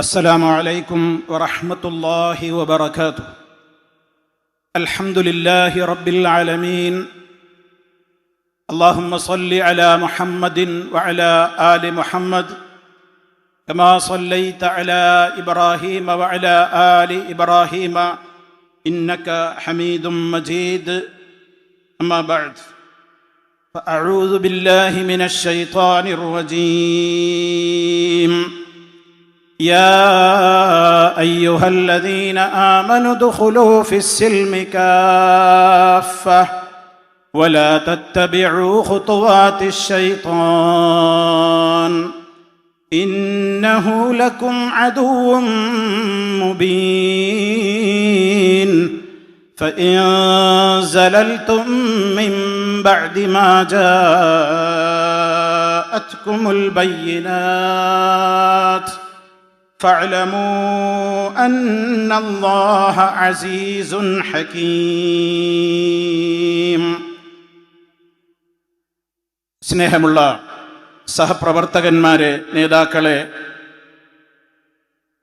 السلام عليكم ورحمة الله وبركاته. الحمد لله رب العالمين. اللهم صل على محمد وعلى آل محمد كما صليت على إبراهيم وعلى آل إبراهيم إنك حميد مجيد. أما بعد، فأعوذ بالله من الشيطان الرجيم. يا أيها الذين آمنوا ادخلوا في السلم كافة ولا تتبعوا خطوات الشيطان إنه لكم عدو مبين. فإن زللتم من بعد ما جاءتكم البينات فاعلموا أن الله عزيز حكيم. സ്നേഹമുള്ള സഹപ്രവർത്തകന്മാരെ, നേതാക്കളെ,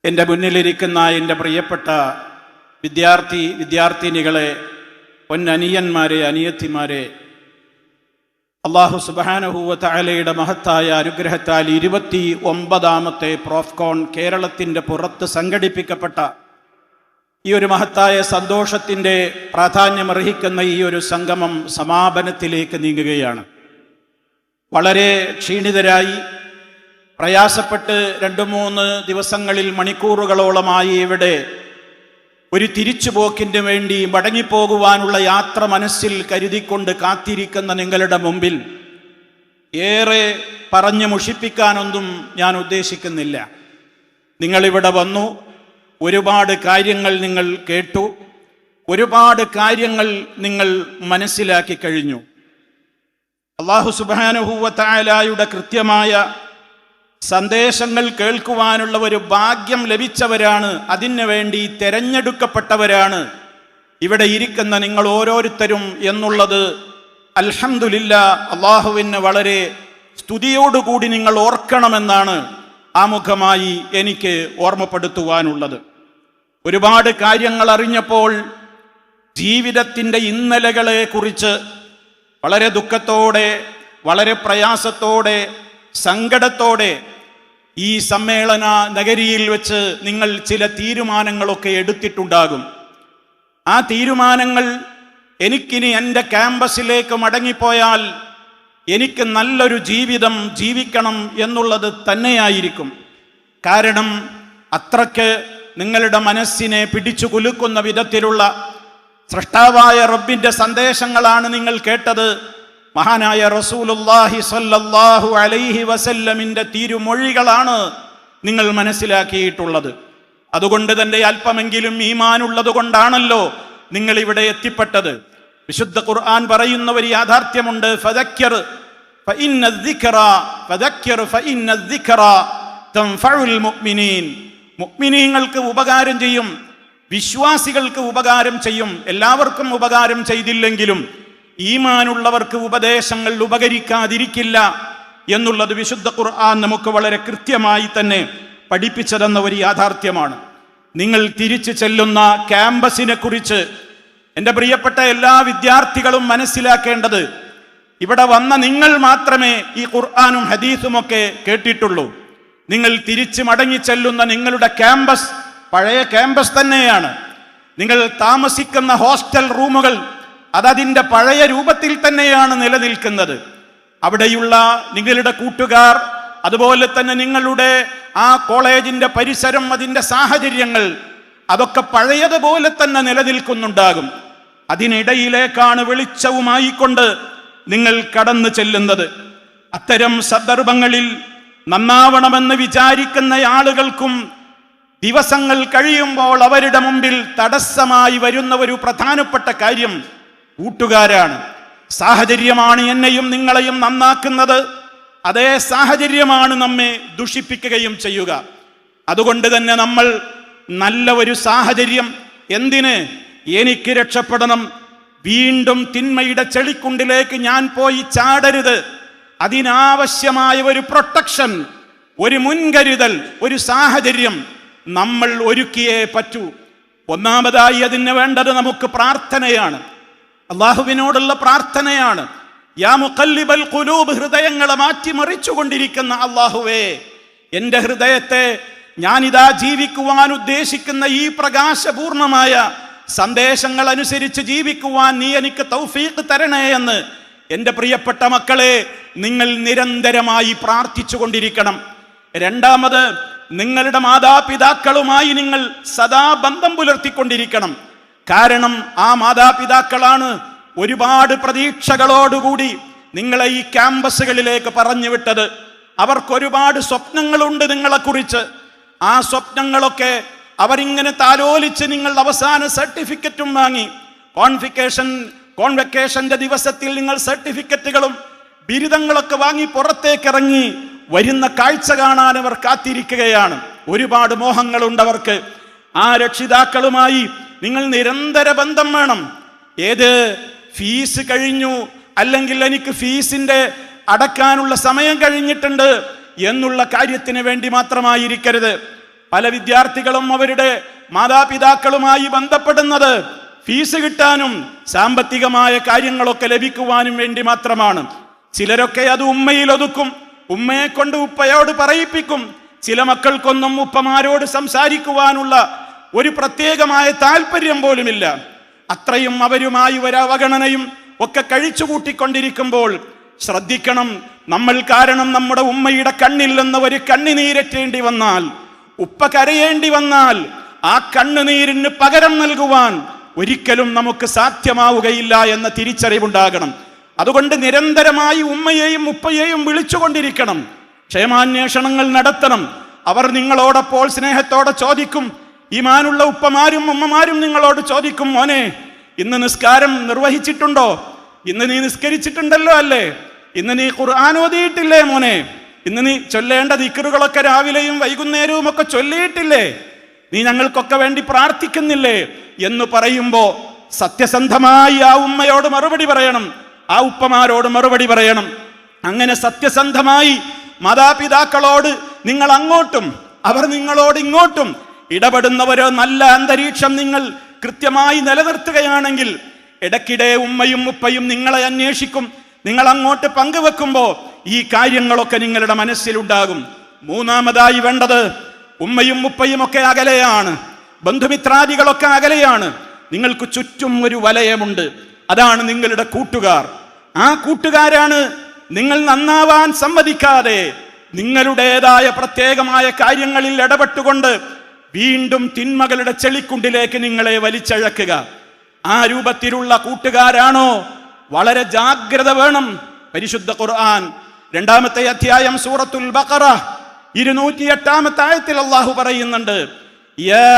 എൻ്റെ മുന്നിലിരിക്കുന്ന എൻ്റെ പ്രിയപ്പെട്ട വിദ്യാർത്ഥിനികളെ, പൊന്നനിയന്മാരെ, അനിയത്തിമാരെ, അല്ലാഹു സുബ്ഹാനഹു വ തആലയുടെ മഹത്തായ അനുഗ്രഹത്താൽ 29ാമത്തെ പ്രോഫ്കോൺ കേരളത്തിൻ്റെ പുറത്ത് സംഘടിപ്പിക്കപ്പെട്ട ഈ ഒരു മഹത്തായ സന്തോഷത്തിൻ്റെ പ്രാധാന്യമർഹിക്കുന്ന ഈ ഒരു സംഗമം സമാപനത്തിലേക്ക് നീങ്ങുകയാണ്. വളരെ ക്ഷീണിതരായി പ്രയാസപ്പെട്ട് 2-3 ദിവസങ്ങളിൽ മണിക്കൂറുകളോളമായി ഇവിടെ ഒരു തിരിച്ചുപോക്കിന് വേണ്ടി മടങ്ങിപ്പോകുവാനുള്ള യാത്ര മനസ്സിൽ കരുതിക്കൊണ്ട് കാത്തിരിക്കുന്ന നിങ്ങളുടെ മുമ്പിൽ ഏറെ പറഞ്ഞു മുഷിപ്പിക്കാനൊന്നും ഞാൻ ഉദ്ദേശിക്കുന്നില്ല. നിങ്ങളിവിടെ വന്നു, ഒരുപാട് കാര്യങ്ങൾ നിങ്ങൾ കേട്ടു, ഒരുപാട് കാര്യങ്ങൾ നിങ്ങൾ മനസ്സിലാക്കി കഴിഞ്ഞു. അല്ലാഹു സുബ്ഹാനഹു വ തആലയുടെ കൃത്യമായ സന്ദേശങ്ങൾ കേൾക്കുവാനുള്ള ഒരു ഭാഗ്യം ലഭിച്ചവരാണ്, അതിനു വേണ്ടി തെരഞ്ഞെടുക്കപ്പെട്ടവരാണ് ഇവിടെ ഇരിക്കുന്ന നിങ്ങൾ ഓരോരുത്തരും എന്നുള്ളത് അൽഹംദുലില്ലാഹ് അല്ലാഹുവിന് വളരെ സ്തുതിയോടുകൂടി നിങ്ങൾ ഓർക്കണമെന്നാണ് ആമുഖമായി എനിക്ക് ഓർമ്മപ്പെടുത്തുവാനുള്ളത്. ഒരുപാട് കാര്യങ്ങൾ അറിഞ്ഞപ്പോൾ ജീവിതത്തിൻ്റെ ഇന്നലകളെ കുറിച്ച് വളരെ ദുഃഖത്തോടെ, വളരെ പ്രയാസത്തോടെ, സങ്കടത്തോടെ ഈ സമ്മേളന നഗരിയിൽ വെച്ച് നിങ്ങൾ ചില തീരുമാനങ്ങളൊക്കെ എടുത്തിട്ടുണ്ടാകും. ആ തീരുമാനങ്ങൾ എനിക്കിനി എൻ്റെ ക്യാമ്പസിലേക്ക് മടങ്ങിപ്പോയാൽ എനിക്ക് നല്ലൊരു ജീവിതം ജീവിക്കണം എന്നുള്ളത് തന്നെയായിരിക്കും. കാരണം അത്രയ്ക്ക് നിങ്ങളുടെ മനസ്സിനെ പിടിച്ചു കുലുക്കുന്ന വിധത്തിലുള്ള സൃഷ്ടാവായ റബ്ബിൻ്റെ സന്ദേശങ്ങളാണ് നിങ്ങൾ കേട്ടത്. മഹാനായ റസൂലുള്ളാഹി സ്വല്ലല്ലാഹു അലൈഹി വസല്ലമിൻ്റെ തിരുമൊഴികളാണ് നിങ്ങൾ മനസ്സിലാക്കിയിട്ടുള്ളത്. അതുകൊണ്ട് തന്നെ അല്പമെങ്കിലും ഈമാനുള്ളത് കൊണ്ടാണല്ലോ നിങ്ങൾ ഇവിടെ എത്തിപ്പെട്ടത്. വിശുദ്ധ ഖുർആൻ പറയുന്ന ഒരു യാഥാർത്ഥ്യമുണ്ട്, ഫദക്കിർ ഫഇന്ന الذിക്റ തൻഫഉൽ മുഅ്മിനീൻ. മുഅ്മിനീങ്ങൾക്ക് ഉപകാരം ചെയ്യും, വിശ്വാസികൾക്ക് ഉപകാരം ചെയ്യും. എല്ലാവർക്കും ഉപകാരം ചെയ്തില്ലെങ്കിലും ഈമാനുള്ളവർക്ക് ഉപദേശങ്ങൾ ഉപകരിക്കാതിരിക്കില്ല എന്നുള്ളത് വിശുദ്ധ ഖുർആൻ നമുക്ക് വളരെ കൃത്യമായി തന്നെ പഠിപ്പിച്ചതെന്ന ഒരു യാഥാർത്ഥ്യമാണ്. നിങ്ങൾ തിരിച്ചു ചെല്ലുന്ന ക്യാമ്പസിനെ കുറിച്ച് എൻ്റെ പ്രിയപ്പെട്ട എല്ലാ വിദ്യാർത്ഥികളും മനസ്സിലാക്കേണ്ടത്, ഇവിടെ വന്ന നിങ്ങൾ മാത്രമേ ഈ ഖുർആനും ഹദീസുമൊക്കെ കേട്ടിട്ടുള്ളൂ. നിങ്ങൾ തിരിച്ചു മടങ്ങി ചെല്ലുന്ന നിങ്ങളുടെ ക്യാമ്പസ് പഴയ ക്യാമ്പസ് തന്നെയാണ്. നിങ്ങൾ താമസിക്കുന്ന ഹോസ്റ്റൽ റൂമുകൾ അതതിൻ്റെ പഴയ രൂപത്തിൽ തന്നെയാണ് നിലനിൽക്കുന്നത്. അവിടെയുള്ള നിങ്ങളുടെ കൂട്ടുകാർ, അതുപോലെ തന്നെ നിങ്ങളുടെ ആ കോളേജിൻ്റെ പരിസരം, അതിൻ്റെ സാഹചര്യങ്ങൾ അതൊക്കെ പഴയതുപോലെ തന്നെ നിലനിൽക്കുന്നുണ്ടാകും. അതിനിടയിലേക്കാണ് വെളിച്ചവുമായിക്കൊണ്ട് നിങ്ങൾ കടന്നു ചെല്ലുന്നത്. അത്തരം സന്ദർഭങ്ങളിൽ നന്നാവണമെന്ന് വിചാരിക്കുന്ന ആളുകൾക്കും ദിവസങ്ങൾ കഴിയുമ്പോൾ അവരുടെ മുമ്പിൽ തടസ്സമായി വരുന്ന ഒരു പ്രധാനപ്പെട്ട കാര്യം കൂട്ടുകാരാണ്. സാഹചര്യമാണ് എന്നെയും നിങ്ങളെയും നന്നാക്കുന്നത്, അതേ സാഹചര്യമാണ് നമ്മെ ദുഷിപ്പിക്കുകയും ചെയ്യുക. അതുകൊണ്ട് തന്നെ നമ്മൾ നല്ല ഒരു സാഹചര്യം, എന്തിന് എനിക്ക് രക്ഷപ്പെടണം, വീണ്ടും തിന്മയുടെ ചെളിക്കുണ്ടിലേക്ക് ഞാൻ പോയി ചാടരുത്, അതിനാവശ്യമായ ഒരു പ്രൊട്ടക്ഷൻ, ഒരു മുൻകരുതൽ, ഒരു സാഹചര്യം നമ്മൾ ഒരുക്കിയേ പറ്റൂ. ഒന്നാമതായി അതിന് വേണ്ടത് നമുക്ക് പ്രാർത്ഥനയാണ്, അള്ളാഹുവിനോടുള്ള പ്രാർത്ഥനയാണ്. യാ മുഖല്ലിബൽ ഖുലൂബ്, ഹൃദയങ്ങളെ മാറ്റിമറിച്ചു കൊണ്ടിരിക്കുന്ന അള്ളാഹുവേ, എൻ്റെ ഹൃദയത്തെ ഞാനിതാ ജീവിക്കുവാൻ ഉദ്ദേശിക്കുന്ന ഈ പ്രകാശപൂർണമായ സന്ദേശങ്ങൾ അനുസരിച്ച് ജീവിക്കുവാൻ നീ എനിക്ക് തൗഫീഖ് തരണേ എന്ന് എൻ്റെ പ്രിയപ്പെട്ട മക്കളെ നിങ്ങൾ നിരന്തരമായി പ്രാർത്ഥിച്ചു കൊണ്ടിരിക്കണം. രണ്ടാമത്, നിങ്ങളുടെ മാതാപിതാക്കളുമായി നിങ്ങൾ സദാ ബന്ധം പുലർത്തിക്കൊണ്ടിരിക്കണം. കാരണം ആ മാതാപിതാക്കളാണ് ഒരുപാട് പ്രതീക്ഷകളോടുകൂടി നിങ്ങളെ ഈ ക്യാമ്പസുകളിലേക്ക് പറഞ്ഞു വിട്ടത്. അവർക്കൊരുപാട് സ്വപ്നങ്ങളുണ്ട് നിങ്ങളെക്കുറിച്ച്. ആ സ്വപ്നങ്ങളൊക്കെ അവരിങ്ങനെ താലോലിച്ച് നിങ്ങൾ അവസാന സർട്ടിഫിക്കറ്റും വാങ്ങി കോൺവെക്കേഷന്റെ ദിവസത്തിൽ നിങ്ങൾ സർട്ടിഫിക്കറ്റുകളും ബിരുദങ്ങളൊക്കെ വാങ്ങി പുറത്തേക്കിറങ്ങി വരുന്ന കാഴ്ച കാണാൻ അവർ കാത്തിരിക്കുകയാണ്. ഒരുപാട് മോഹങ്ങളുണ്ട് അവർക്ക്. ആ രക്ഷിതാക്കളുമായി നിങ്ങൾ നിരന്തര ബന്ധം വേണം. ഏത് ഫീസ് കഴിഞ്ഞു, അല്ലെങ്കിൽ എനിക്ക് ഫീസിന്റെ അടക്കാനുള്ള സമയം കഴിഞ്ഞിട്ടുണ്ട് എന്നുള്ള കാര്യത്തിന് വേണ്ടി മാത്രമായിരിക്കരുത്. പല വിദ്യാർത്ഥികളും അവരുടെ മാതാപിതാക്കളുമായി ബന്ധപ്പെടുന്നത് ഫീസ് കിട്ടാനും സാമ്പത്തികമായ കാര്യങ്ങളൊക്കെ ലഭിക്കുവാനും വേണ്ടി മാത്രമാണ്. ചിലരൊക്കെ അത് ഉമ്മയിൽ ഒതുക്കും, ഉമ്മയെ കൊണ്ട് ഉപ്പയോട് പറയിപ്പിക്കും. ചില മക്കൾക്കൊന്നും ഉപ്പമാരോട് സംസാരിക്കുവാനുള്ള ഒരു പ്രത്യേകമായ താല്പര്യം പോലുമില്ല. അത്രയും അവരുമായി ഒരു അവഗണനയും ഒക്കെ കഴിച്ചു കൂട്ടിക്കൊണ്ടിരിക്കുമ്പോൾ ശ്രദ്ധിക്കണം. നമ്മൾ കാരണം നമ്മുടെ ഉമ്മയുടെ കണ്ണിൽ നിന്ന് ഒരു കണ്ണുനീരറ്റേണ്ടി വന്നാൽ, ഉപ്പ കരയേണ്ടി വന്നാൽ, ആ കണ്ണുനീരിന് പകരം നൽകുവാൻ ഒരിക്കലും നമുക്ക് സാധ്യമാവുകയില്ല എന്ന തിരിച്ചറിവുണ്ടാകണം. അതുകൊണ്ട് നിരന്തരമായി ഉമ്മയെയും ഉപ്പയെയും വിളിച്ചുകൊണ്ടിരിക്കണം. ക്ഷേമാന്വേഷണങ്ങൾ നടത്തണം. അവർ നിങ്ങളോടപ്പോൾ സ്നേഹത്തോടെ ചോദിക്കും. ഈമാനുള്ള ഉപ്പമാരും ഉമ്മമാരും നിങ്ങളോട് ചോദിക്കും, മോനെ ഇന്ന് നിസ്കാരം നിർവഹിച്ചിട്ടുണ്ടോ? ഇന്ന് നീ നിസ്കരിച്ചിട്ടുണ്ടല്ലോ അല്ലേ? ഇന്ന് നീ ഖുർആൻ ഓതിയിട്ടില്ലേ മോനെ? ഇന്ന് നീ ചൊല്ലേണ്ട ദിക്റുകളൊക്കെ രാവിലെയും വൈകുന്നേരവും ഒക്കെ ചൊല്ലിയിട്ടില്ലേ? നീ ഞങ്ങൾക്കൊക്കെ വേണ്ടി പ്രാർത്ഥിക്കുന്നില്ലേ എന്ന് പറയുമ്പോ സത്യസന്ധമായി ആ ഉമ്മയോട് മറുപടി പറയണം, ആ ഉപ്പമാരോട് മറുപടി പറയണം. അങ്ങനെ സത്യസന്ധമായി മാതാപിതാക്കളോട് നിങ്ങൾ അങ്ങോട്ടും അവർ നിങ്ങളോട് ഇങ്ങോട്ടും ഇടപെടുന്നവരോ നല്ല അന്തരീക്ഷം നിങ്ങൾ കൃത്യമായി നിലനിർത്തുകയാണെങ്കിൽ ഇടയ്ക്കിടെ ഉമ്മയും ഉപ്പയും നിങ്ങളെ അന്വേഷിക്കും. നിങ്ങൾ അങ്ങോട്ട് പങ്കുവെക്കുമ്പോൾ ഈ കാര്യങ്ങളൊക്കെ നിങ്ങളുടെ മനസ്സിലുണ്ടാകും. മൂന്നാമതായി വേണ്ടത്, ഉമ്മയും ഉപ്പയും ഒക്കെ അകലെയാണ്, ബന്ധുമിത്രാദികളൊക്കെ അകലെയാണ്. നിങ്ങൾക്ക് ചുറ്റും ഒരു വലയമുണ്ട്, അതാണ് നിങ്ങളുടെ കൂട്ടുകാർ. ആ കൂട്ടുകാരാണ് നിങ്ങൾ നന്നാവാൻ സമ്മതിക്കാതെ നിങ്ങളുടേതായ പ്രത്യേകമായ കാര്യങ്ങളിൽ ഇടപെട്ടുകൊണ്ട് വീണ്ടും തിന്മകളുടെ ചെളിക്കുണ്ടിലേക്ക് നിങ്ങളെ വലിച്ചഴക്കുക. ആ രൂപത്തിലുള്ള കൂട്ടുകാരാണോ? വളരെ ജാഗ്രത വേണം. പരിശുദ്ധ ഖുർആൻ 2-ാമത്തെ അധ്യായം സൂറത്തുൽ ബഖറ 208-ാമത്തെ ആയത്തിൽ അല്ലാഹു പറയുന്നുണ്ട്, യാ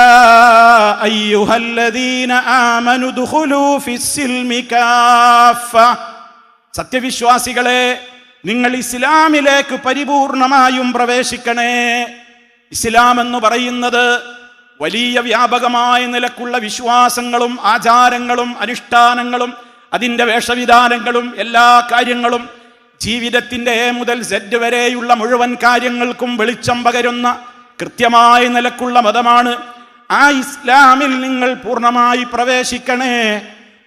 അയ്യുഹല്ലദീന ആമനു ദുഖുലൂ ഫിസ്സിൽമി കാഫ. സത്യവിശ്വാസികളെ, നിങ്ങൾ ഇസ്ലാമിലേക്ക് പരിപൂർണമായും പ്രവേശിക്കണേ. ഇസ്ലാം എന്ന് പറയുന്നത് വലിയ വ്യാപകമായ നിലക്കുള്ള വിശ്വാസങ്ങളും ആചാരങ്ങളും അനുഷ്ഠാനങ്ങളും അതിൻ്റെ വേഷവിധാനങ്ങളും എല്ലാ കാര്യങ്ങളും ജീവിതത്തിൻ്റെ എ മുതൽ സെഡ് വരെയുള്ള മുഴുവൻ കാര്യങ്ങൾക്കും വെളിച്ചം പകരുന്ന കൃത്യമായ നിലക്കുള്ള മതമാണ്. ആ ഇസ്ലാമിൽ നിങ്ങൾ പൂർണ്ണമായി പ്രവേശിക്കണേ.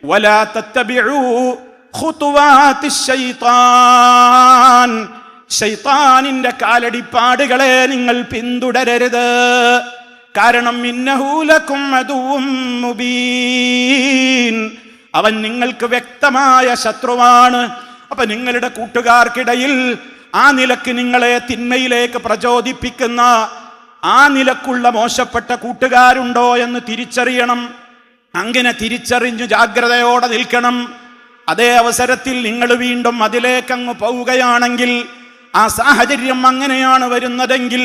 വലാ തത്തബിഉ ഖുതുവാതിശ് ശൈത്താൻ. ശൈത്താനിന്റെ കാലടിപ്പാടുകളെ നിങ്ങൾ പിന്തുടരരുത്. കാരണം ഇന്നഹു ലക്കും അദുവ്വും മുബീൻ. അവൻ നിങ്ങൾക്ക് വ്യക്തമായ ശത്രുവാണ്. അപ്പൊ നിങ്ങളുടെ കൂട്ടുകാർക്കിടയിൽ ആ നിലക്ക് നിങ്ങളെ തിന്മയിലേക്ക് പ്രചോദിപ്പിക്കുന്ന ആ നിലക്കുള്ള മോശപ്പെട്ട കൂട്ടുകാരുണ്ടോ എന്ന് തിരിച്ചറിയണം. അങ്ങനെ തിരിച്ചറിഞ്ഞു ജാഗ്രതയോടെ നിൽക്കണം. അതേ അവസരത്തിൽ നിങ്ങൾ വീണ്ടും അതിലേക്കങ്ങ് പോവുകയാണെങ്കിൽ, ആ സാഹചര്യം അങ്ങനെയാണ് വരുന്നതെങ്കിൽ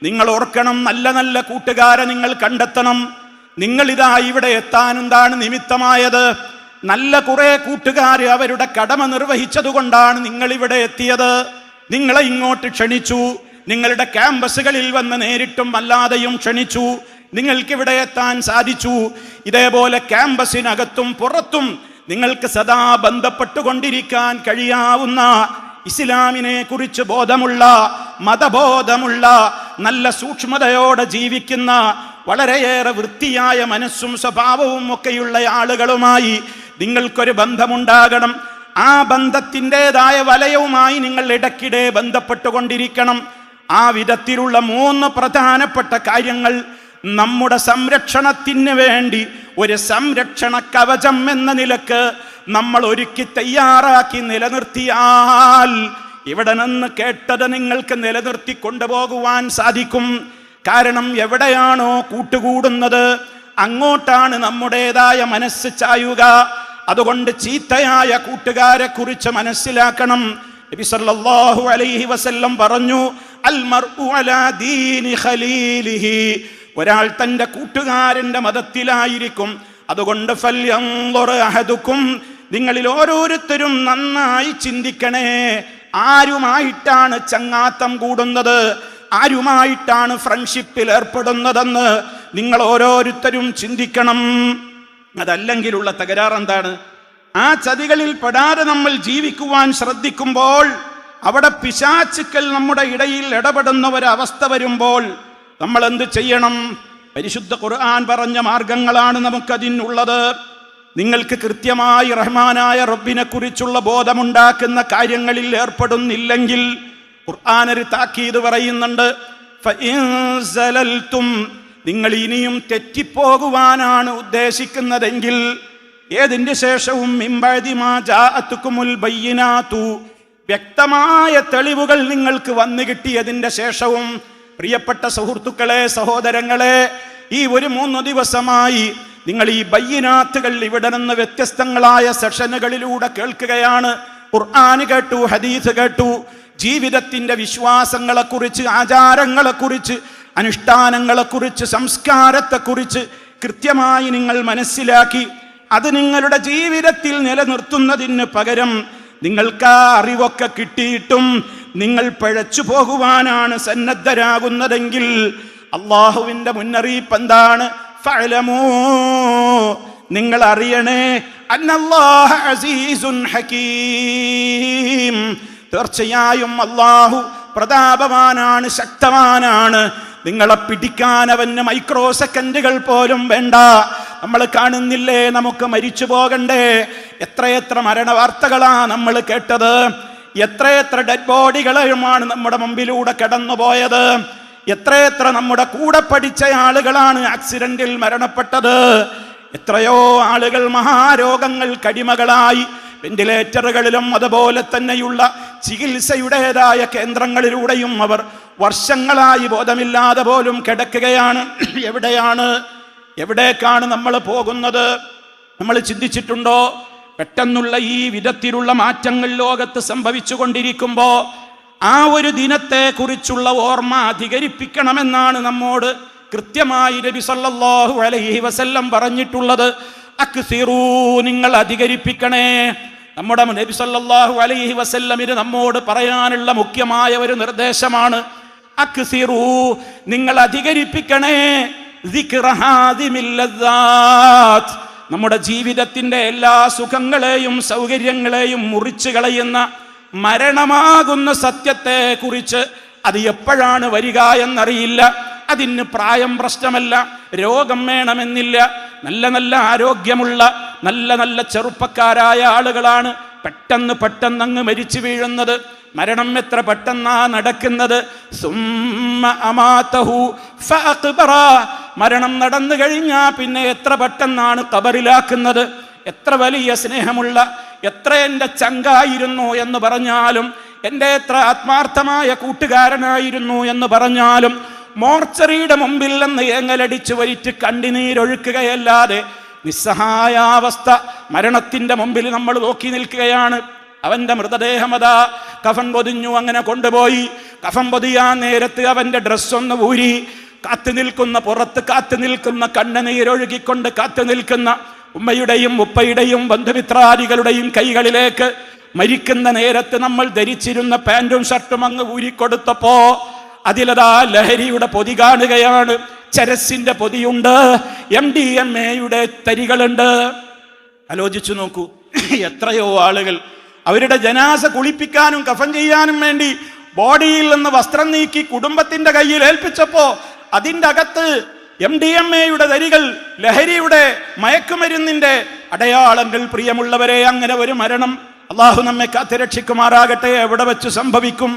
നിങ്ങൾ ഓർക്കണം, നല്ല നല്ല കൂട്ടുകാരെ നിങ്ങൾ കണ്ടെത്തണം. നിങ്ങളിതാ ഇവിടെ എത്താൻ എന്താണ് നിമിത്തമായത്? നല്ല കുറെ കൂട്ടുകാർ അവരുടെ കടമ നിർവഹിച്ചതുകൊണ്ടാണ് നിങ്ങൾ ഇവിടെ എത്തിയത്. നിങ്ങളെ ഇങ്ങോട്ട് ക്ഷണിച്ചു, നിങ്ങളുടെ ക്യാമ്പസുകളിൽ വന്ന് നേരിട്ടും അല്ലാതെയും ക്ഷണിച്ചു. നിങ്ങൾക്കിവിടെ എത്താൻ സാധിച്ചു. ഇതേപോലെ ക്യാമ്പസിനകത്തും പുറത്തും നിങ്ങൾക്ക് സദാ ബന്ധപ്പെട്ടുകൊണ്ടിരിക്കാൻ കഴിയാവുന്ന ഇസ്ലാമിനെ കുറിച്ച് ബോധമുള്ള, മതബോധമുള്ള, നല്ല സൂക്ഷ്മതയോടെ ജീവിക്കുന്ന, വളരെയേറെ വൃത്തിയായ മനസ്സും സ്വഭാവവും ഒക്കെയുള്ള ആളുകളുമായി നിങ്ങൾക്കൊരു ബന്ധമുണ്ടാകണം. ആ ബന്ധത്തിൻ്റെതായ വലയവുമായി നിങ്ങൾ ഇടയ്ക്കിടെ ബന്ധപ്പെട്ടുകൊണ്ടിരിക്കണം. ആ വിധത്തിലുള്ള 3 പ്രധാനപ്പെട്ട കാര്യങ്ങൾ നമ്മുടെ സംരക്ഷണത്തിന് വേണ്ടി ഒരു സംരക്ഷണ കവചം എന്ന നിലക്ക് നമ്മൾ ഒരുക്കി തയ്യാറാക്കി നിലനിർത്തിയാൽ ഇവിടെ നിന്ന് കേട്ടത് നിങ്ങൾക്ക് നിലനിർത്തി കൊണ്ടുപോകുവാൻ സാധിക്കും. കാരണം എവിടെയാണോ കൂട്ടുകൂടുന്നത് അങ്ങോട്ടാണ് നമ്മുടേതായ മനസ്സ് ചായുക. അതുകൊണ്ട് ചീത്തയായ കൂട്ടുകാരെ കുറിച്ച് മനസ്സിലാക്കണം. നബി സല്ലല്ലാഹു അലൈഹി വസല്ലം പറഞ്ഞു, അൽ മർഉ അലാ ദീനി ഖലീലിഹി, ഒരാൾ തൻ്റെ കൂട്ടുകാരൻ്റെ മതത്തിലായിരിക്കും. അതുകൊണ്ട് ഫൽയൻദുർ അഹദുക്കും, നിങ്ങളിൽ ഓരോരുത്തരും നന്നായി ചിന്തിക്കണേ. ആരുമായിട്ടാണ് ചങ്ങാത്തം കൂടുന്നത്, ആരുമായിട്ടാണ് ഫ്രണ്ട്ഷിപ്പിൽ ഏർപ്പെടുന്നതെന്ന് നിങ്ങൾ ഓരോരുത്തരും ചിന്തിക്കണം. അതല്ലെങ്കിലുള്ള തകരാർ എന്താണ്? ആ ചതികളിൽ പെടാതെ നമ്മൾ ജീവിക്കുവാൻ ശ്രദ്ധിക്കുമ്പോൾ, അവിടെ പിശാചുക്കൾ നമ്മുടെ ഇടയിൽ ഇടപെടുന്ന ഒരവസ്ഥ വരുമ്പോൾ നമ്മൾ എന്ത് ചെയ്യണം? പരിശുദ്ധ ഖുർആൻ പറഞ്ഞ മാർഗങ്ങളാണ് നമുക്കതിനുള്ളത്. നിങ്ങൾക്ക് കൃത്യമായി റഹ്മാനായ റബ്ബിനെ കുറിച്ചുള്ള ബോധമുണ്ടാക്കുന്ന കാര്യങ്ങളിൽ ഏർപ്പെടുന്നില്ലെങ്കിൽ ഖുർആൻ ഒരു താക്കീത് പറയുന്നുണ്ട്. ഫഇൻ സലൽതും, നിങ്ങൾ ഇനിയും തെറ്റിപ്പോകുവാനാണ് ഉദ്ദേശിക്കുന്നതെങ്കിൽ, ഏതിൻ്റെ ശേഷവും മിൻ ബഅദി മാ ജാഅതുകുമുൽ ബയ്യിനാതു, വ്യക്തമായ തെളിവുകൾ നിങ്ങൾക്ക് വന്നു കിട്ടിയതിൻ്റെ ശേഷവും. പ്രിയപ്പെട്ട സുഹൃത്തുക്കളെ, സഹോദരങ്ങളെ, ഈ ഒരു 3 ദിവസമായി നിങ്ങൾ ഈ ബയ്യിനാത്തുകൾ ഇവിടെ നിന്ന് വ്യത്യസ്തങ്ങളായ സെഷനുകളിലൂടെ കേൾക്കുകയാണ്. ഖുർആൻ കേട്ടു, ഹദീസ് കേട്ടു, ജീവിതത്തിൻ്റെ വിശ്വാസങ്ങളെക്കുറിച്ച്, ആചാരങ്ങളെക്കുറിച്ച്, അനുഷ്ഠാനങ്ങളെക്കുറിച്ച്, സംസ്കാരത്തെക്കുറിച്ച് കൃത്യമായി നിങ്ങൾ മനസ്സിലാക്കി. അത് നിങ്ങളുടെ ജീവിതത്തിൽ നിലനിർത്തുന്നതിന് പകരം നിങ്ങൾക്ക് ആ അറിവൊക്കെ കിട്ടിയിട്ടും നിങ്ങൾ പിഴച്ചു പോകുവാനാണ് സന്നദ്ധരാകുന്നതെങ്കിൽ അള്ളാഹുവിൻ്റെ മുന്നറിയിപ്പ് എന്താണ്? ഫഅലമൂ, നിങ്ങൾ അറിയണേ, അന്നല്ലാഹ അസീസുൻ ഹകീം, തീർച്ചയായും അള്ളാഹു പ്രതാപവാനാണ്, ശക്തവാനാണ്. നിങ്ങളെ പിടിക്കാൻ അവന് മൈക്രോ സെക്കൻഡുകൾ പോലും വേണ്ട. നമ്മൾ കാണുന്നില്ലേ, നമുക്ക് മരിച്ചു പോകണ്ടേ? എത്രയെത്ര മരണവാർത്തകളാ നമ്മൾ കേട്ടത്. എത്രയെത്ര ഡെഡ് ബോഡികളുമാണ് നമ്മുടെ മുമ്പിലൂടെ കടന്നുപോയത്. എത്രയെത്ര നമ്മുടെ കൂടെ പഠിച്ച ആളുകളാണ് ആക്സിഡന്റിൽ മരണപ്പെട്ടത്. എത്രയോ ആളുകൾ മഹാരോഗങ്ങൾക്ക് അടിമകളായി വെന്റിലേറ്ററുകളിലും അതുപോലെ തന്നെയുള്ള ചികിത്സയുടേതായ കേന്ദ്രങ്ങളിലൂടെയും അവർ വർഷങ്ങളായി ബോധമില്ലാതെ പോലും കിടക്കുകയാണ്. എവിടേക്കാണ് നമ്മൾ പോകുന്നത്? നമ്മൾ ചിന്തിച്ചിട്ടുണ്ടോ? പെട്ടെന്നുള്ള ഈ വിധത്തിലുള്ള മാറ്റങ്ങൾ ലോകത്ത് സംഭവിച്ചു കൊണ്ടിരിക്കുമ്പോൾ ആ ഒരു ദിനത്തെ കുറിച്ചുള്ള ഓർമ്മ അധികരിപ്പിക്കണമെന്നാണ് നമ്മോട് കൃത്യമായി നബി സല്ലല്ലാഹു അലൈഹി വസല്ലം പറഞ്ഞിട്ടുള്ളത്. അക്സിറൂ, നിങ്ങൾ അധികരിപ്പിക്കണേ. നമ്മുടെ നബി സല്ലല്ലാഹു അലൈഹി വസല്ലമിന് നമ്മോട് പറയാനുള്ള മുഖ്യമായ ഒരു നിർദ്ദേശമാണ് അക്സിറൂ, നിങ്ങൾ അധികരിപ്പിക്കണേ. ദിക്റ ഹാദിമിൽ ലദ്ദാത്ത്, നമ്മുടെ ജീവിതത്തിൻ്റെ എല്ലാ സുഖങ്ങളെയും സൗകര്യങ്ങളെയും മുറിച്ചു കളയുന്ന മരണമാകുന്ന സത്യത്തെ കുറിച്ച്. അത് എപ്പോഴാണ് വരിക എന്നറിയില്ല. അതിന് പ്രായം പ്രശ്നമല്ല, രോഗം വേണമെന്നില്ല. നല്ല നല്ല ആരോഗ്യമുള്ള നല്ല നല്ല ചെറുപ്പക്കാരായ ആളുകളാണ് പെട്ടെന്ന് അങ്ങ് മരിച്ചു വീഴുന്നത്. മരണം എത്ര പെട്ടെന്നാ നടക്കുന്നത്. സുമ്മ അമാതഹു ഫഅഖ്ബറ, മരണം നടന്നു കഴിഞ്ഞാൽ പിന്നെ എത്ര പെട്ടെന്നാണ് ഖബറിലാക്കുന്നത്. എത്ര വലിയ സ്നേഹമുള്ള, എത്ര എൻ്റെ ചങ്കായിരുന്നു എന്ന് പറഞ്ഞാലും, എൻ്റെ എത്ര ആത്മാർത്ഥമായ കൂട്ടുകാരനായിരുന്നു എന്ന് പറഞ്ഞാലും, മോർച്ചറിയുടെ മുമ്പിൽ നിന്ന് ഏങ്ങലടിച്ച് വരിറ്റ് കണ്ണുനീരൊഴുക്കുകയല്ലാതെ നിസ്സഹായാവസ്ഥ മരണത്തിൻ്റെ മുമ്പിൽ നമ്മൾ നോക്കി നിൽക്കുകയാണ്. അവൻ്റെ മൃതദേഹമതാ കഫൻ പൊതിഞ്ഞു, അങ്ങനെ കൊണ്ടുപോയി. കഫൻ പൊതിയാൻ നേരത്ത് അവൻ്റെ ഡ്രസ്സൊന്ന് ഊരി, പുറത്ത് കാത്തു നിൽക്കുന്ന കണ്ണുനീരൊഴുകിക്കൊണ്ട് കാത്തു നിൽക്കുന്ന ഉമ്മയുടെയും ഉപ്പയുടെയും ബന്ധുമിത്രാദികളുടെയും കൈകളിലേക്ക് മരിക്കുന്ന നേരത്ത് നമ്മൾ ധരിച്ചിരുന്ന പാൻറ്റും ഷർട്ടും അങ്ങ് ഊരിക്കൊടുത്തപ്പോ അതിലതാ ലഹരിയുടെ പൊതി കാണുകയാണ്. ചരസിന്റെ പൊതിയുണ്ട്, MDMA തരികളുണ്ട്. ആലോചിച്ചു നോക്കൂ, എത്രയോ ആളുകൾ അവരുടെ ജനാസ കുളിപ്പിക്കാനും കഫൻ ചെയ്യാനും വേണ്ടി ബോഡിയിൽ നിന്ന് വസ്ത്രം നീക്കി കുടുംബത്തിന്റെ കയ്യിൽ ഏൽപ്പിച്ചപ്പോ അതിൻ്റെ അകത്ത് MDMA-യുടെ തരികൾ, ലഹരിയുടെ, മയക്കുമരുന്നിന്റെ അടയാളങ്ങൾ. പ്രിയമുള്ളവരെ, അങ്ങനെ ഒരു മരണം അള്ളാഹു നമ്മെ കാത്തുരക്ഷിക്കുമാറാകട്ടെ. എവിടെ വെച്ച് സംഭവിക്കും,